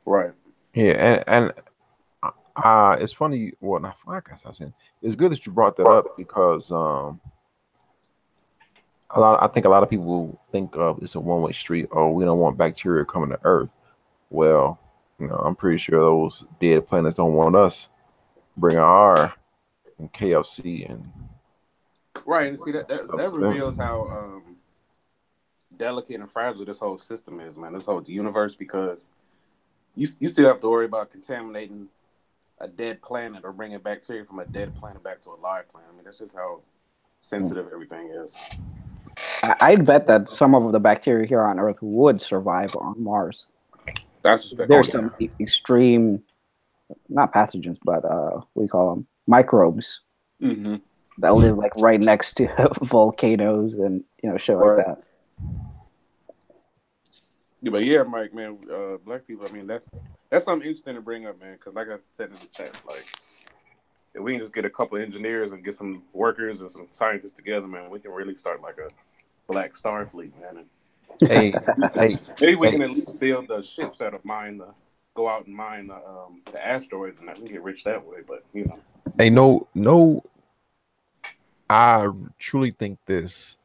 Right.
Yeah, and it's funny. Well, not funny, I guess I was saying. It's good that you brought that up because I think a lot of people think of it's a one-way street. Oh, we don't want bacteria coming to Earth. Well, I'm pretty sure those dead planets don't want us bringing our KFC and
right. And see that reveals how delicate and fragile this whole system is, man. This whole universe, because you still have to worry about contaminating a dead planet or bringing bacteria from a dead planet back to a live planet. I mean, that's just how sensitive everything is.
I'd bet that some of the bacteria here on Earth would survive on Mars. There's some extreme, not pathogens, but what do you call them? Microbes that live right next to volcanoes and shit like that.
Yeah, but yeah, Mike, man, black people. I mean, that's something interesting to bring up, man. Because like I said in the chat, if we can just get a couple of engineers and get some workers and some scientists together, man, we can really start a Black Star Fleet, man. Maybe we can at least build the ships that'll go out and mine the asteroids, and that we get rich that way. But
hey, no, I truly think this.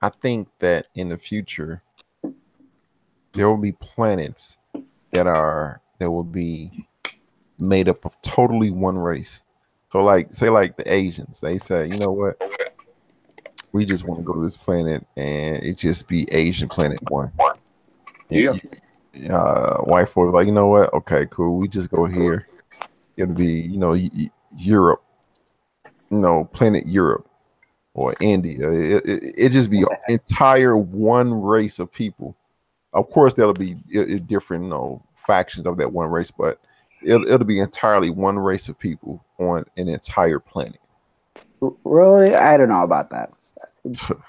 I think that in the future there will be planets that will be made up of totally one race. So say the Asians, they say, you know what? We just want to go to this planet and it just be Asian planet 1.
Yeah.
White folks like, you know what? Okay, cool. We just go here. It'll be, Europe, planet Europe or India. It just be entire one race of people. Of course, there'll be different, factions of that one race, but it'll be entirely one race of people on an entire planet.
Really? I don't know about that.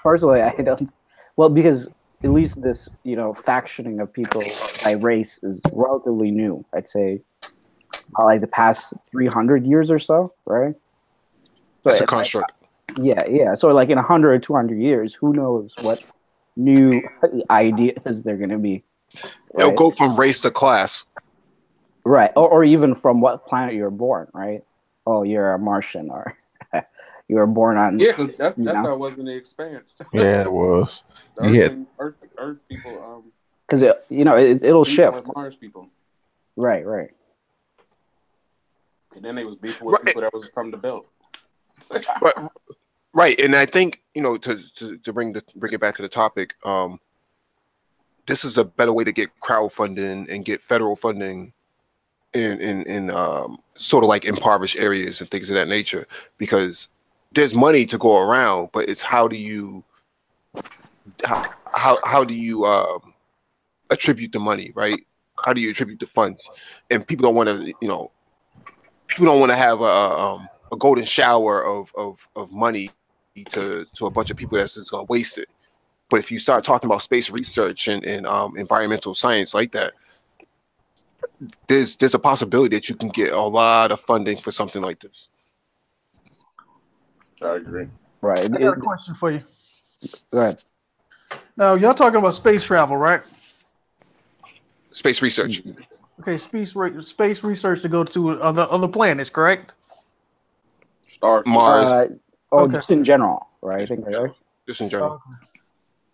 Personally, I don't. Well, because at least this, factioning of people by race is relatively new. I'd say, the past 300 years or so, right?
That's a construct.
Yeah. So, in 100 or 200 years, who knows what new ideas they're going to be?
Right? It'll go from race to class.
Right. Or even from what planet you're born, right? Oh, you're a Martian, or you were born on.
Yeah, because that's how it was in The Expanse.
Yeah, it was.
Earth people.
Because it'll shift.
Mars people.
Right.
And then they was beefing with people that was from the belt.
Right, and I think to bring it back to the topic, this is a better way to get crowdfunding and get federal funding in sort of like impoverished areas and things of that nature, because there's money to go around, but it's how do you attribute the money, right? How do you attribute the funds? And people don't want to have a golden shower of money to a bunch of people that's just gonna waste it. But if you start talking about space research and environmental science like that, there's a possibility that you can get a lot of funding for something like this.
I agree.
Right.
I got a question for you.
Go ahead.
Now, y'all talking about space travel, right?
Space research.
Okay, space research to go to other planets, correct?
Stars.
Mars.
Okay.
Just in general, right? I think right.
Just in general.
Okay.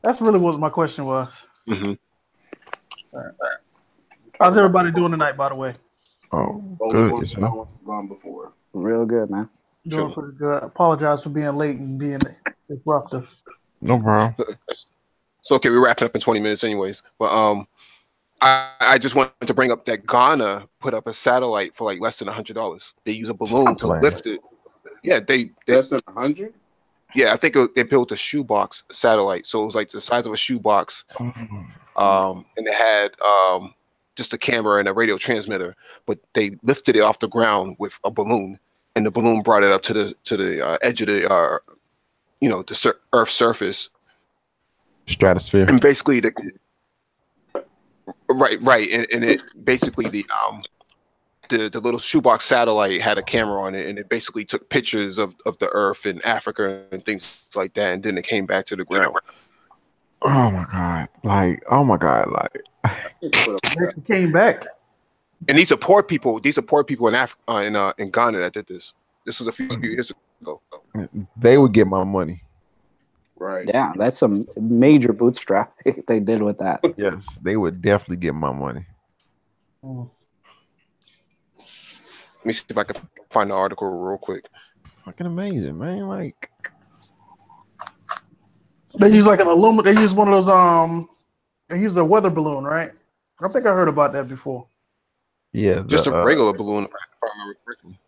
That's really what my question was.
Mm-hmm.
All right. How's everybody doing tonight, by the way?
Oh, good. Yes, sir.
Gone before.
Real good, man.
Doing pretty good. I apologize for being late and being disruptive.
No problem.
So okay, we're wrapping up in 20 minutes anyways. But I just wanted to bring up that Ghana put up a satellite for like less than $100. They use a balloon to lift it. Yeah, they
less than 100.
Yeah, I think they built a shoebox satellite, so it was like the size of a shoebox, and it had just a camera and a radio transmitter. But they lifted it off the ground with a balloon, and the balloon brought it up to the edge of the the Earth's surface,
stratosphere,
and basically right, and it basically the little shoebox satellite had a camera on it, and it basically took pictures of the Earth and Africa and things like that, and then it came back to the ground.
Oh my god!
It came back.
And these are poor people. These are poor people in Africa, in Ghana that did this. This was a few years ago.
They would get my money.
Right.
Yeah, that's some major bootstrap they did with that.
Yes, they would definitely get my money.
Let me see if I can find the article real quick.
Fucking amazing, man! Like
they use like an aluminum. They use one of those. They use a weather balloon, right? I think I heard about that before.
Yeah,
just a regular balloon. If I remember correctly.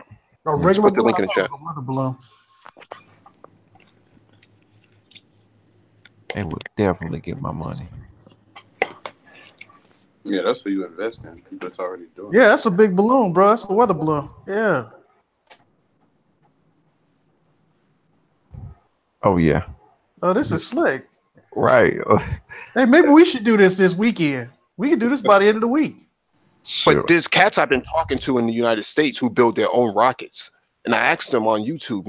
A regular
balloon. Put the link in the chat.
A weather balloon.
They would definitely get my money.
Yeah, that's what you invest in. People that's already doing.
Yeah, that's a big balloon, bro. That's a weather balloon. Yeah.
Oh yeah.
Oh, this is slick.
Right.
Hey, maybe we should do this weekend. We can do this by the end of the week.
Sure.
But there's cats I've been talking to in the United States who build their own rockets, and I asked them on YouTube,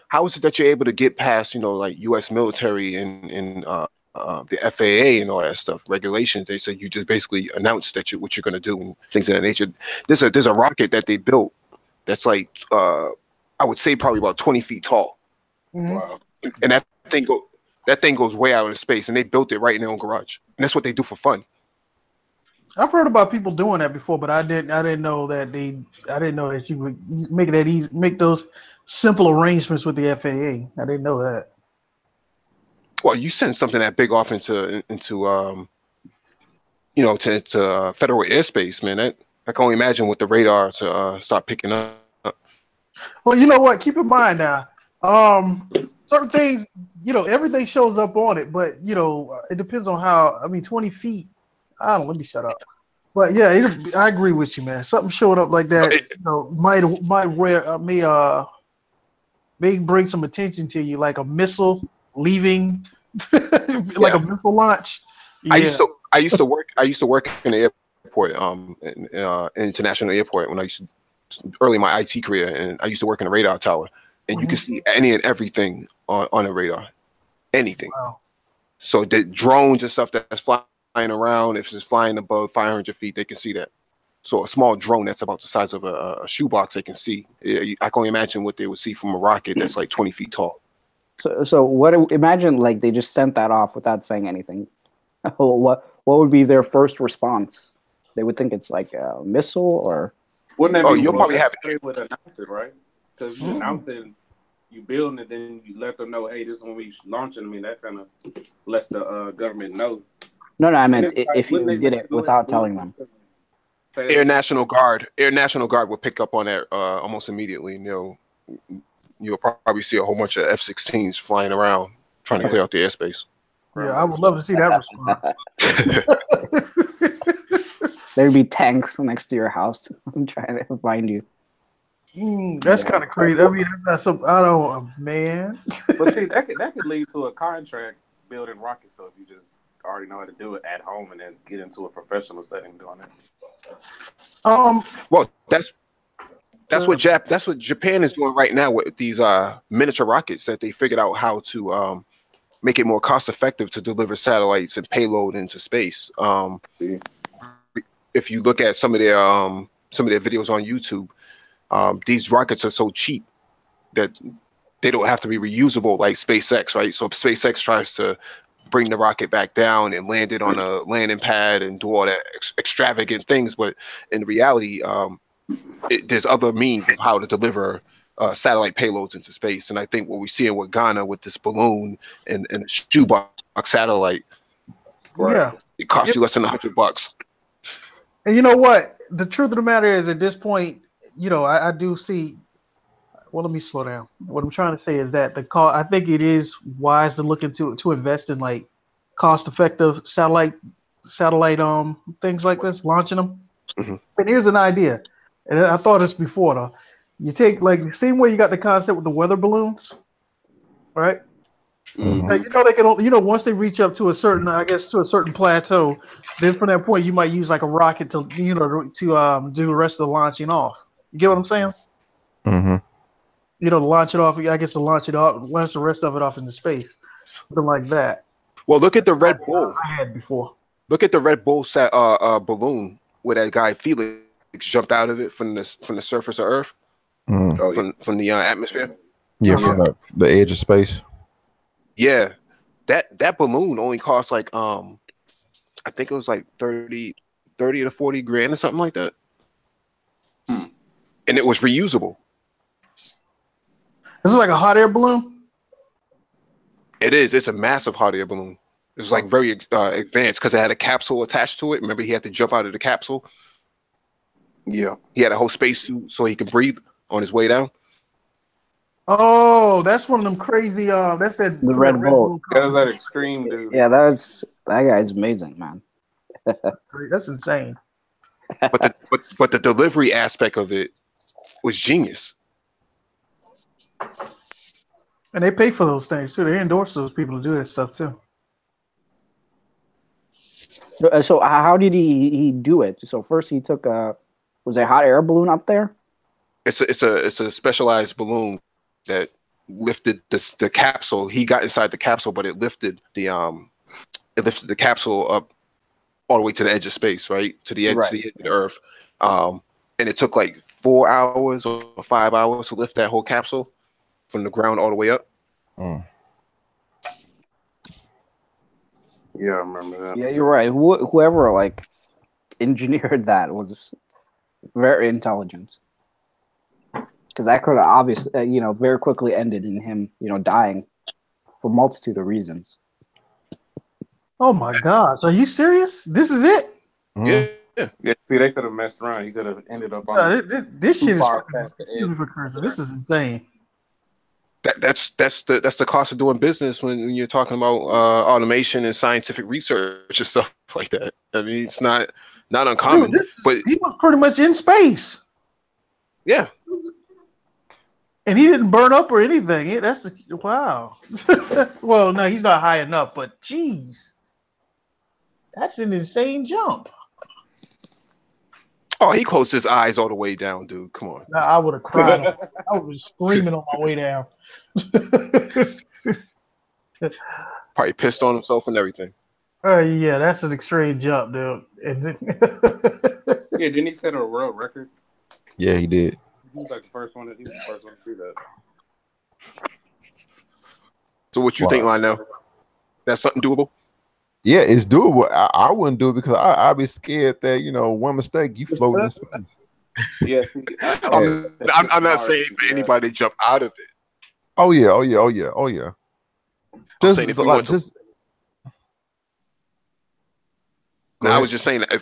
how is it that you're able to get past, like U.S. military and the FAA and all that stuff, regulations? They said you just basically announce that what you're going to do and things of that nature. There's a rocket that they built that's like I would say probably about 20 feet tall.
Mm-hmm.
Wow.
And that thing goes way out into space, and they built it right in their own garage, and that's what they do for fun.
I've heard about people doing that before, but I didn't know that I didn't know that you would make it that easy, make those simple arrangements with the FAA. I didn't know that.
Well, you send something that big off into federal airspace, man. I can only imagine what the radar to start picking up.
Well, you know what? Keep in mind now, certain things, everything shows up on it, but it depends on how. I mean, 20 feet. I don't. Let me shut up. But yeah, I agree with you, man. Something showing up like that, may bring some attention to you, like a missile leaving, like a missile launch. Yeah.
I used to work in the airport, international airport when I used to early in my IT career, and I used to work in a radar tower, and you can see any and everything on a radar, anything.
Wow.
So the drones and stuff that's flying around, if it's flying above 500 feet, they can see that. So a small drone that's about the size of a shoebox, they can see. I can only imagine what they would see from a rocket that's like 20 feet tall.
So what? Imagine like they just sent that off without saying anything. What would be their first response? They would think it's like a missile, or
Wouldn't that
Oh,
be
you'll
well,
probably have
they would announce it, right? Because you announce it, you build it, then you let them know, hey, this is when we launching. I mean, that kind of lets the government know.
No, I
And
meant
it's like,
if
wouldn't
you
they
did
let
it
you go ahead
without
and do
telling
it?
them.
Say that
Air
again?
National Guard will pick up on that almost immediately. You know, you'll probably see a whole bunch of F-16s flying around trying to clear out the airspace.
Yeah, I would love to see that response.
There'd be tanks next to your house. I'm trying to find you.
That's kind of crazy. I mean, that's some. I don't, man.
But see, that could lead to a contract building rockets, though, if you just already know how to do it at home and then get into a professional setting doing it.
Well, that's what Japan is doing right now with these miniature rockets that they figured out how to make it more cost effective to deliver satellites and payload into space. If you look at some of their videos on YouTube, these rockets are so cheap that they don't have to be reusable like SpaceX, right? So if SpaceX tries to bring the rocket back down and land it on a landing pad and do all that extravagant things, but in reality, there's other means of how to deliver satellite payloads into space. And I think what we're seeing with Ghana with this balloon and the shoebox satellite,
Yeah,
it costs you less than $100.
and you know what? The truth of the matter is, at this point, I do see. Well, let me slow down. What I'm trying to say is that I think it is wise to look into to invest in like cost-effective satellite things like this, launching them.
Mm-hmm.
And here's an idea, and I thought this before though. You take like the same way you got the concept with the weather balloons, right?
Mm-hmm.
They can once they reach up to a certain, I guess, to a certain plateau, then from that point you might use like a rocket to do the rest of the launching off. You get what I'm saying?
Mm-hmm.
To launch it off. I guess to launch it off, launch the rest of it off into space, something like that.
Well, look at the Red Bull.
I had before.
Look at the Red Bull balloon where that guy Felix jumped out of it from the surface of Earth, from the atmosphere.
Yeah, from the edge of space.
Yeah, that balloon only cost like I think it was like 30 to 40 grand or something like that, and it was reusable.
This is like a hot air balloon.
It is. It's a massive hot air balloon. It was like very advanced because it had a capsule attached to it. Remember, he had to jump out of the capsule.
Yeah,
he had a whole spacesuit so he could breathe on his way down.
Oh, that's one of them crazy. That's the
Red Bull.
That was that extreme dude.
Yeah, that guy's amazing, man.
That's insane.
But the delivery aspect of it was genius.
And they pay for those things too. They endorse those people to do that stuff too.
So how did he do it? So first he took was a hot air balloon up there?
It's a specialized balloon that lifted the capsule. He got inside the capsule, but it lifted the capsule up all the way to the edge of space, right? To the edge, to the edge of the Earth. And it took like 4 hours or 5 hours to lift that whole capsule from the ground all the way up.
Yeah, I remember that.
Yeah, you're right. Whoever like engineered that was very intelligent, because that could have obviously, very quickly ended in him, dying for a multitude of reasons.
Oh my gosh, are you serious? This is it?
Yeah.
See, they could have messed around. He could have ended up on
this shit is
past the edge.
This is insane.
That's the cost of doing business when you're talking about automation and scientific research and stuff like that. I mean, it's not uncommon.
Dude,
but
he was pretty much in space.
Yeah.
And he didn't burn up or anything. That's wow. Well, no, he's not high enough, but geez, that's an insane jump.
Oh, he closed his eyes all the way down, dude. Come on.
I would have cried. I would have screaming on my way down.
Probably pissed on himself and everything.
Yeah, that's an extreme jump, dude.
Yeah, didn't he set a world record?
Yeah, he did.
He was like the first one to do that.
So what you think, Lionel? That's something doable?
Yeah, it's doable. I wouldn't do it because I'd be scared that, one mistake, you float in space.
Yeah, see, I
Oh,
mean,
I'm not saying for anybody to jump out of it.
oh yeah, oh yeah, oh yeah, oh yeah.
I'm saying if we want to.
just.
No, I was just saying that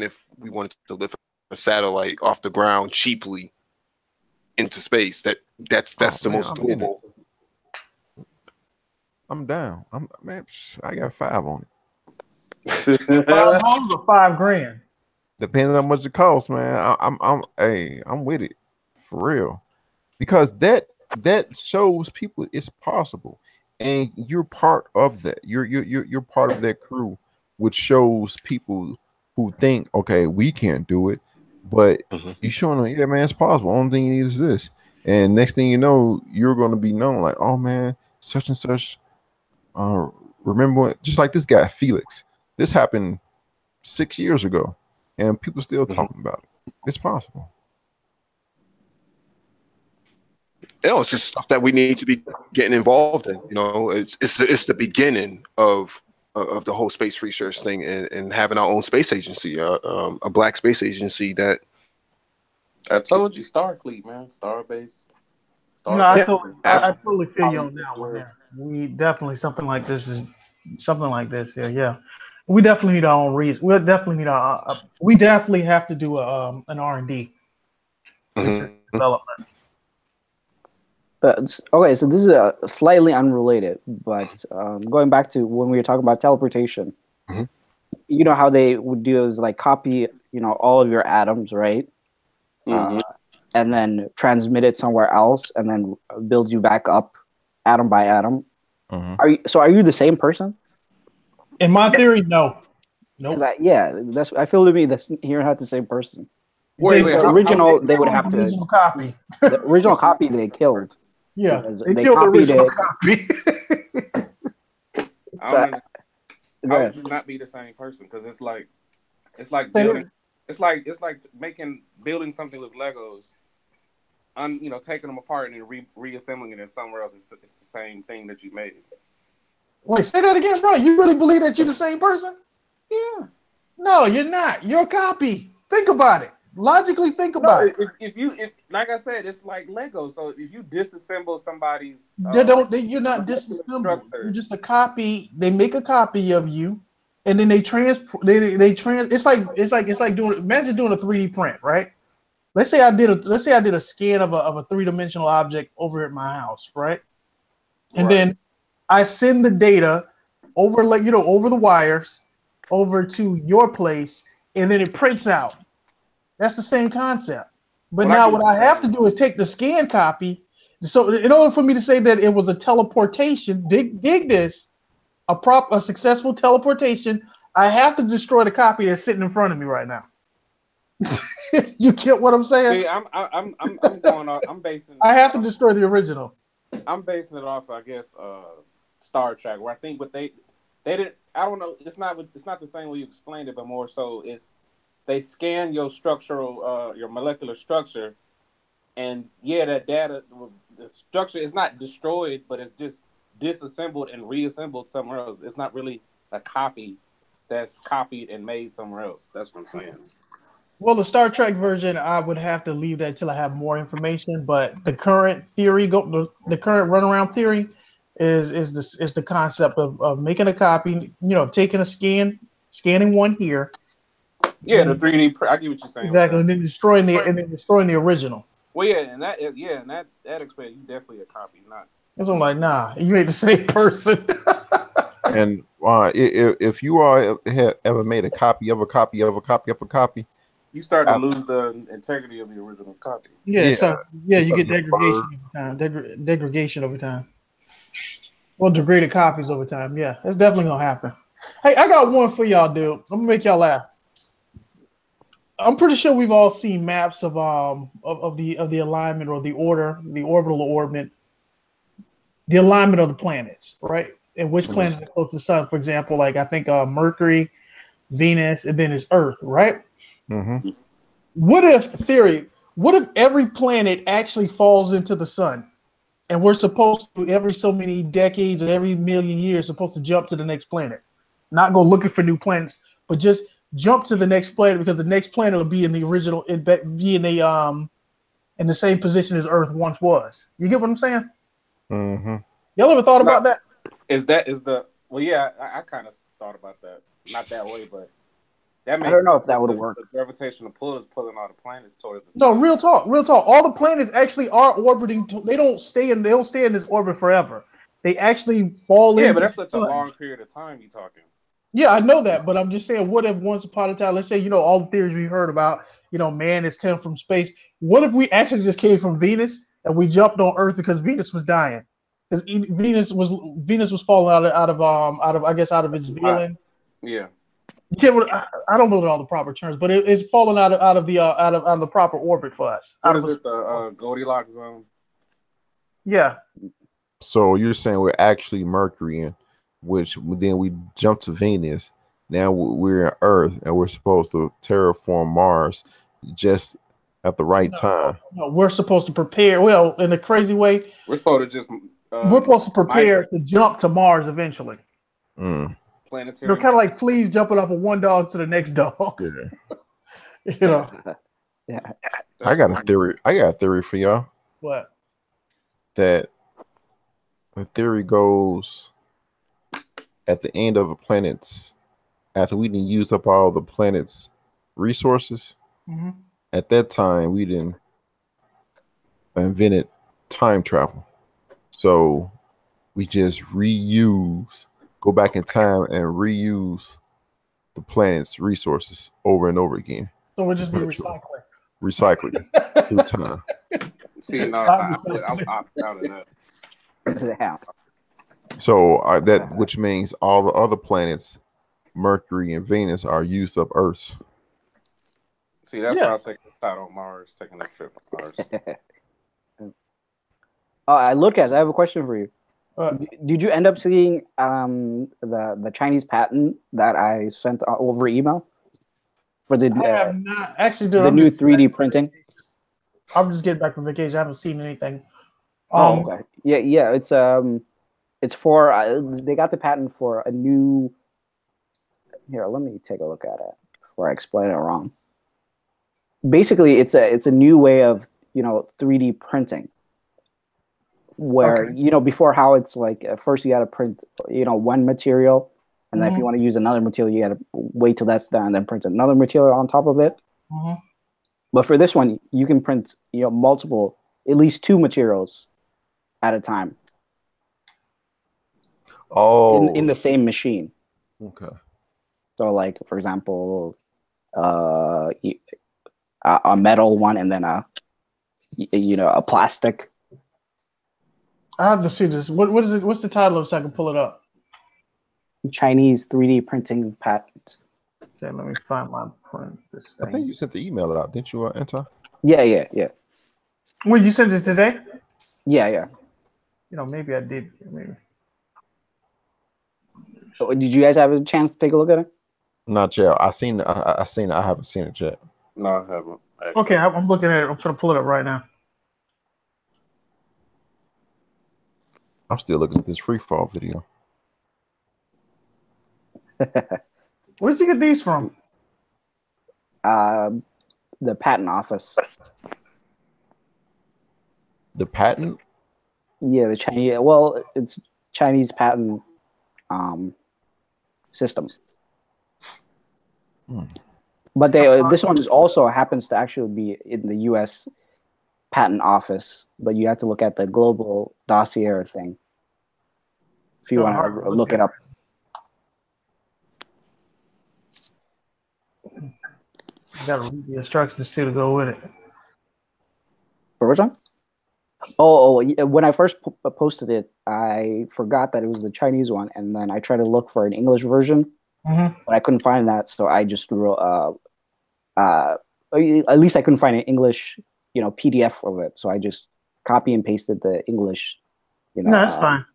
if we wanted to lift a satellite off the ground cheaply into space, that's the most doable.
I'm down. I got 5 on it.
$5 or $5,000.
Depending on how much it costs, man. I'm with it for real, because that shows people it's possible, and you're part of that. You're part of that crew, which shows people who think, okay, we can't do it, but you showing them, yeah, man, it's possible. Only thing you need is this, and next thing you know, you're going to be known like, oh man, such and such. Remember when, just like this guy Felix, this happened 6 years ago, and people still talking about it. It's possible.
It's just stuff that we need to be getting involved in. It's the beginning of the whole space research thing, and having our own space agency, a black space agency that.
I told you, Starfleet, man, Starbase.
No, I totally feel you on that one. Yeah, we definitely something like this. Yeah. We definitely need our own reason. We definitely need we definitely have to do an R&D research development.
Okay, so this is slightly unrelated, but going back to when we were talking about teleportation, you know how they would do is like copy, all of your atoms, right? And then transmit it somewhere else, and then build you back up, atom by atom. Are you the same person?
In my theory, no. Nope.
I feel to me that you're not the same person.
Wait,
the original they would have
the
to
original copy.
The original copy they killed.
Yeah, they killed the original copy.
How would you not be the same person? Because it's like building. It's like building something with Legos. Taking them apart and then reassembling it in somewhere else. It's the same thing that you made.
Wait, say that again, bro. You really believe that you're the same person?
Yeah.
No, you're not. You're a copy. Think about it. Logically, think about it.
If like I said, it's like Lego. So if you disassemble somebody's,
you're not disassembled. You're just a copy. They make a copy of you, and then they It's like doing. Imagine doing a 3D print, right? Let's say I did a scan of a 3-dimensional object over at my house, right? And then I send the data over over the wires over to your place, and then it prints out. That's the same concept. But now what I have to do is take the scan copy. So in order for me to say that it was a teleportation, dig this, a successful teleportation, I have to destroy the copy that's sitting in front of me right now. You get what I'm saying?
See, I'm going off. I'm basing.
I have to destroy the original.
I'm basing it off, I guess, Star Trek, where I think what they didn't. I don't know. It's not the same way you explained it, but more so they scan your your molecular structure, and that data, the structure is not destroyed, but it's just disassembled and reassembled somewhere else. It's not really a copy that's copied and made somewhere else. That's what I'm saying.
Well, the Star Trek version, I would have to leave that till I have more information. But the current theory, the current runaround theory, is the concept of making a copy. Taking a scanning one here.
Yeah, the 3D. I get what you're saying.
Exactly, and then destroying the original.
Well, and that explains you definitely a copy, not.
That's what I'm like, nah, you ain't the same person.
And if you are ever made a copy of a copy of a copy of a copy,
you start to lose the integrity of the original copy.
Yeah, you get degradation over time. Degradation over time. Well, degraded copies over time. Yeah, that's definitely gonna happen. Hey, I got one for y'all, dude. I'm gonna make y'all laugh. I'm pretty sure we've all seen maps of the alignment or the orbital orbit, the alignment of the planets, right? And which planets are close to the sun. For example, like I think Mercury, Venus, and then it's Earth, right?
Mm-hmm.
What if every planet actually falls into the sun, and we're supposed to every so many decades or every million years supposed to jump to the next planet, not go looking for new planets, but just jump to the next planet because the next planet will be in the original, be in the same position as Earth once was. You get what I'm saying?
Mm-hmm.
Y'all ever thought about that?
Is the well? Yeah, I kind of thought about that. Not that way, but that makes
I don't know
sense.
if that would work.
The gravitational pull is pulling all the planets towards the
No,
sun.
real talk, real talk. All the planets actually are orbiting. They don't stay in this orbit forever. They actually fall
Yeah, but
into
that's
the
such a
sun.
long period of time you talking.
Yeah, I know that, but I'm just saying, what if once upon a time, let's say, all the theories we heard about, man has come from space. What if we actually just came from Venus and we jumped on Earth because Venus was dying? Because Venus was falling out of its veiling.
Yeah.
You can't. I don't know all the proper terms, but it's falling out of the proper orbit for us.
What is it? The Goldilocks zone.
Yeah.
So you're saying we're actually Mercury, which then we jump to Venus. Now we're in Earth, and we're supposed to terraform Mars just at the right time.
No, we're supposed to prepare. Well, in a crazy way,
We're supposed to just.
we're supposed to prepare
migrate.
to jump to Mars eventually.
Planetary.
Kind of like fleas jumping off of one dog to the next dog.
Yeah.
Yeah.
I got a theory. I got a theory for y'all.
What?
That the theory goes at the end of a planet's, after we didn't use up all the planet's resources, at that time we didn't invented time travel. So we just go back in time and reuse the planet's resources over and over again.
So we'll just be recycling
through time.
See, no, I'm opting out of that.
Yeah.
So that which means all the other planets, Mercury and Venus, are used up Earths.
See, that's why I'll take a shot on Mars, taking a trip on Mars.
Lucas, I have a question for you. Did you end up seeing the Chinese patent that I sent over email for the?
I have not actually.
The new 3D printing.
I'm just getting back from vacation. I haven't seen anything.
Okay. Yeah. It's for they got the patent for a new. Here, let me take a look at it before I explain it wrong. Basically, it's a new way of 3D printing. Where before how it's like first you got to print one material, and then if you want to use another material, you got to wait till that's done and then print another material on top of it. But for this one, you can print multiple, at least 2 materials at a time.
Oh,
in the same machine.
Okay.
So, like for example, a metal one, and then a plastic.
I have to see this. What is it? What's the title of it so I can pull it up?
Chinese 3D printing patent.
Okay, let me find my print. This thing.
I think you sent the email out, didn't you, Anton?
Yeah.
When you sent it today?
Yeah.
Maybe I did. Maybe.
So, did you guys have a chance to take a look at it?
Not yet. I seen it. I haven't seen it yet.
No, I haven't. Actually.
Okay, I'm looking at it. I'm trying to pull it up right now.
I'm still looking at this free fall video.
Where did you get these from?
The patent office.
The patent?
Yeah, the Chinese. Well, it's Chinese patent system. But this one is also happens to actually be in the U.S. patent office, but you have to look at the global dossier thing if you want to look it up.
You got to read the instructions too to go with it.
For which one? Oh, when I first posted it, I forgot that it was the Chinese one, and then I tried to look for an English version, but I couldn't find that, so I just wrote. At least I couldn't find an English, PDF of it, so I just copy and pasted the English,
No, that's fine.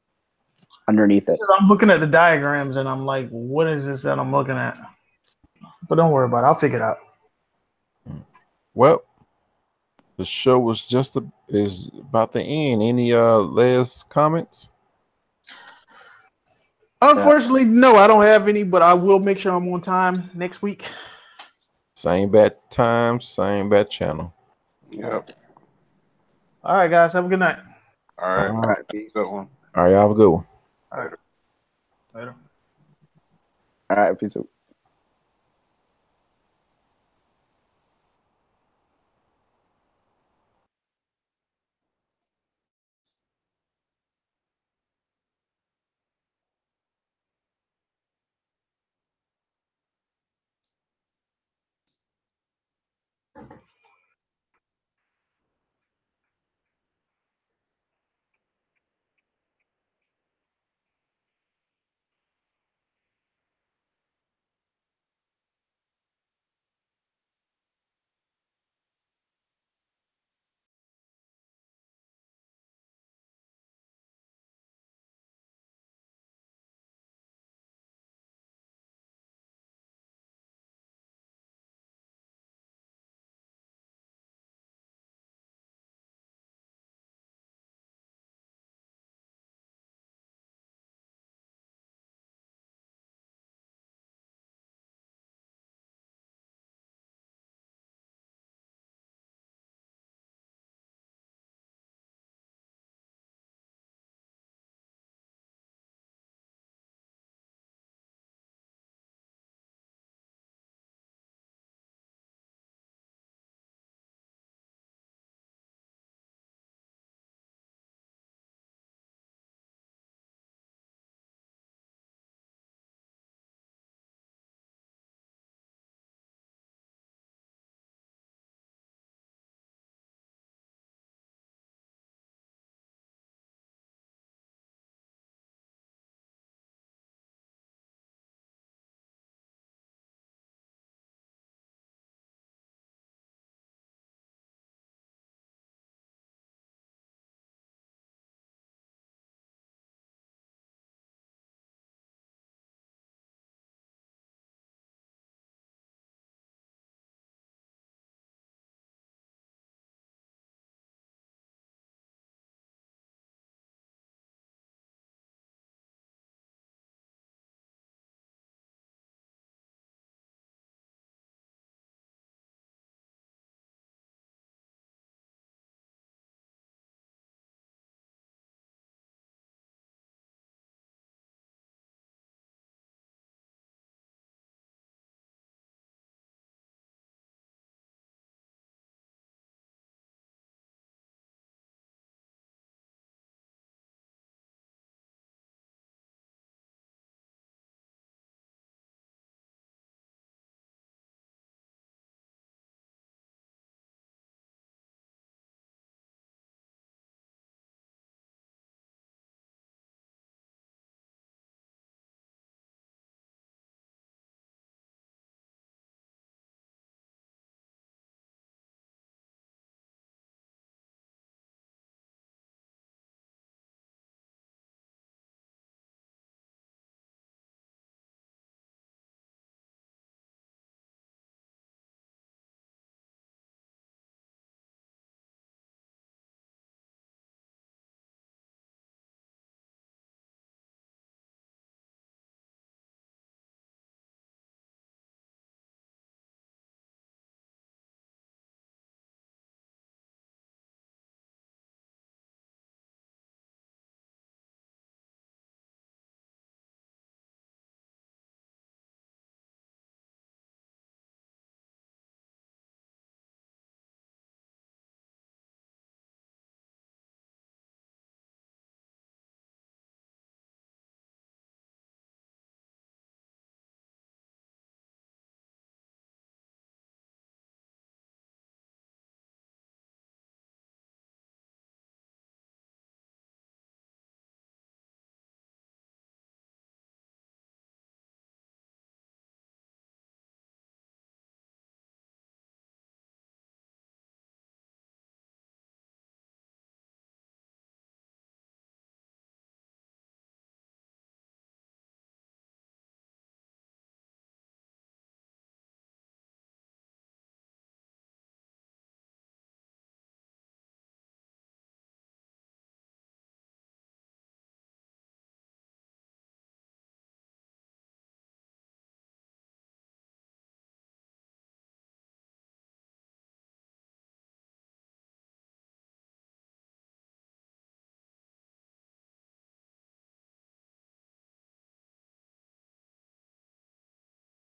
Underneath it.
I'm looking at the diagrams, and I'm like, "What is this that I'm looking at?" But don't worry about it. I'll figure it out.
Well, the show is about to end. Any last comments?
Unfortunately, no, I don't have any, but I will make sure I'm on time next week.
Same bat time, same bat channel.
Yep.
All right, guys. Have a good night.
All right.
All right.
Peace.
Good one.
All right, y'all have a good one.
All right. Later.
All right, peace out.